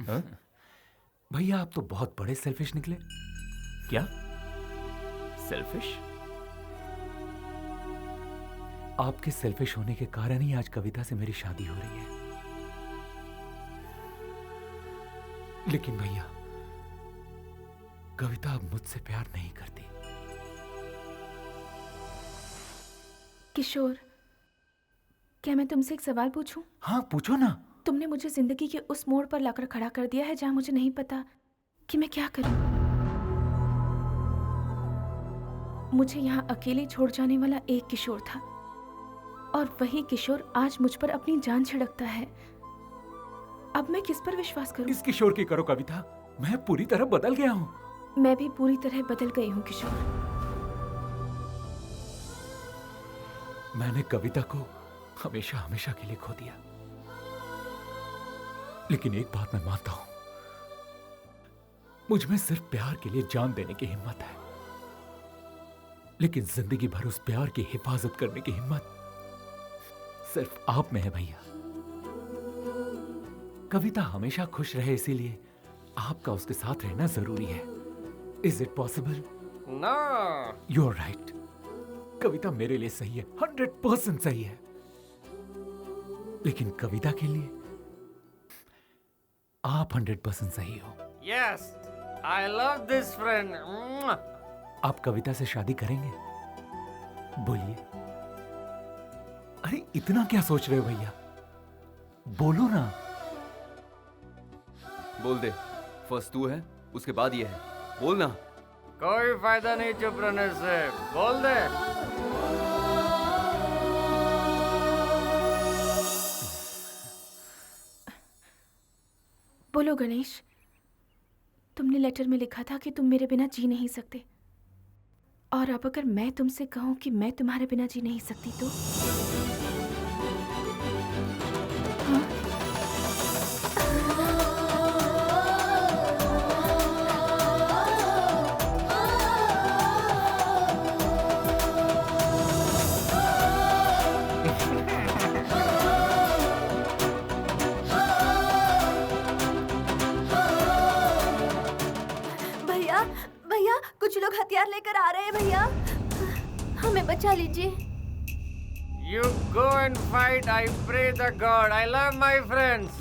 हाँ? भैया आप तो बहुत बड़े सेल्फिश निकले। क्या सेल्फिश? आपके सेल्फिश होने के कारण ही आज कविता से मेरी शादी हो रही है। लेकिन भैया, कविता अब मुझसे प्यार नहीं करती। किशोर, क्या मैं तुमसे एक सवाल पूछूं? हाँ पूछो ना। तुमने मुझे जिंदगी के उस मोड़ पर लाकर खड़ा कर दिया है जहां मुझे नहीं पता कि मैं क्या करूं। मुझे यहाँ अकेले छोड़ जाने वाला एक किशोर था, और वही किशोर आज मुझ पर अपनी जान छिड़कता है। अब मैं किस पर विश्वास करूं? इस किशोर की करो कविता, मैं पूरी तरह बदल गया हूं। मैं भी पूरी तरह बदल गई हूं किशोर। मैंने कविता को हमेशा हमेशा के लिए खो दिया। लेकिन एक बात मैं मानता हूं, मुझ में सिर्फ प्यार के लिए जान देने की हिम्मत है, लेकिन जिंदगी भर उस प्यार की हिफाजत करने की हिम्मत सिर्फ आप में है भैया। कविता हमेशा खुश रहे, इसीलिए आपका उसके साथ रहना जरूरी है। Is it possible? No. You are right. Kavita मेरे लिए सही है, 100% सही है, लेकिन कविता के लिए आप 100% सही हो। Yes, I love this friend. आप कविता से शादी करेंगे? बोलिए। अरे इतना क्या सोच रहे हो भैया, बोलो ना। बोल दे, फर्स्ट तू है, उसके बाद ये है, बोल ना। कोई फायदा नहीं चुप रहने से, बोल दे। बोलो गणेश, तुमने लेटर में लिखा था कि तुम मेरे बिना जी नहीं सकते, और अब अगर मैं तुमसे कहूं कि मैं तुम्हारे बिना जी नहीं सकती तो? हाँ? भैया, भैया कुछ लोग हथियार लेकर आ रहे हैं भैया, हमें बचा लीजिए। You go and fight. I pray the God. I love my friends.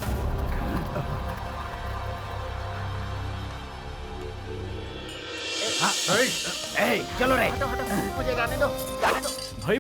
चलो रे। मुझे जाने दो, जाने दो।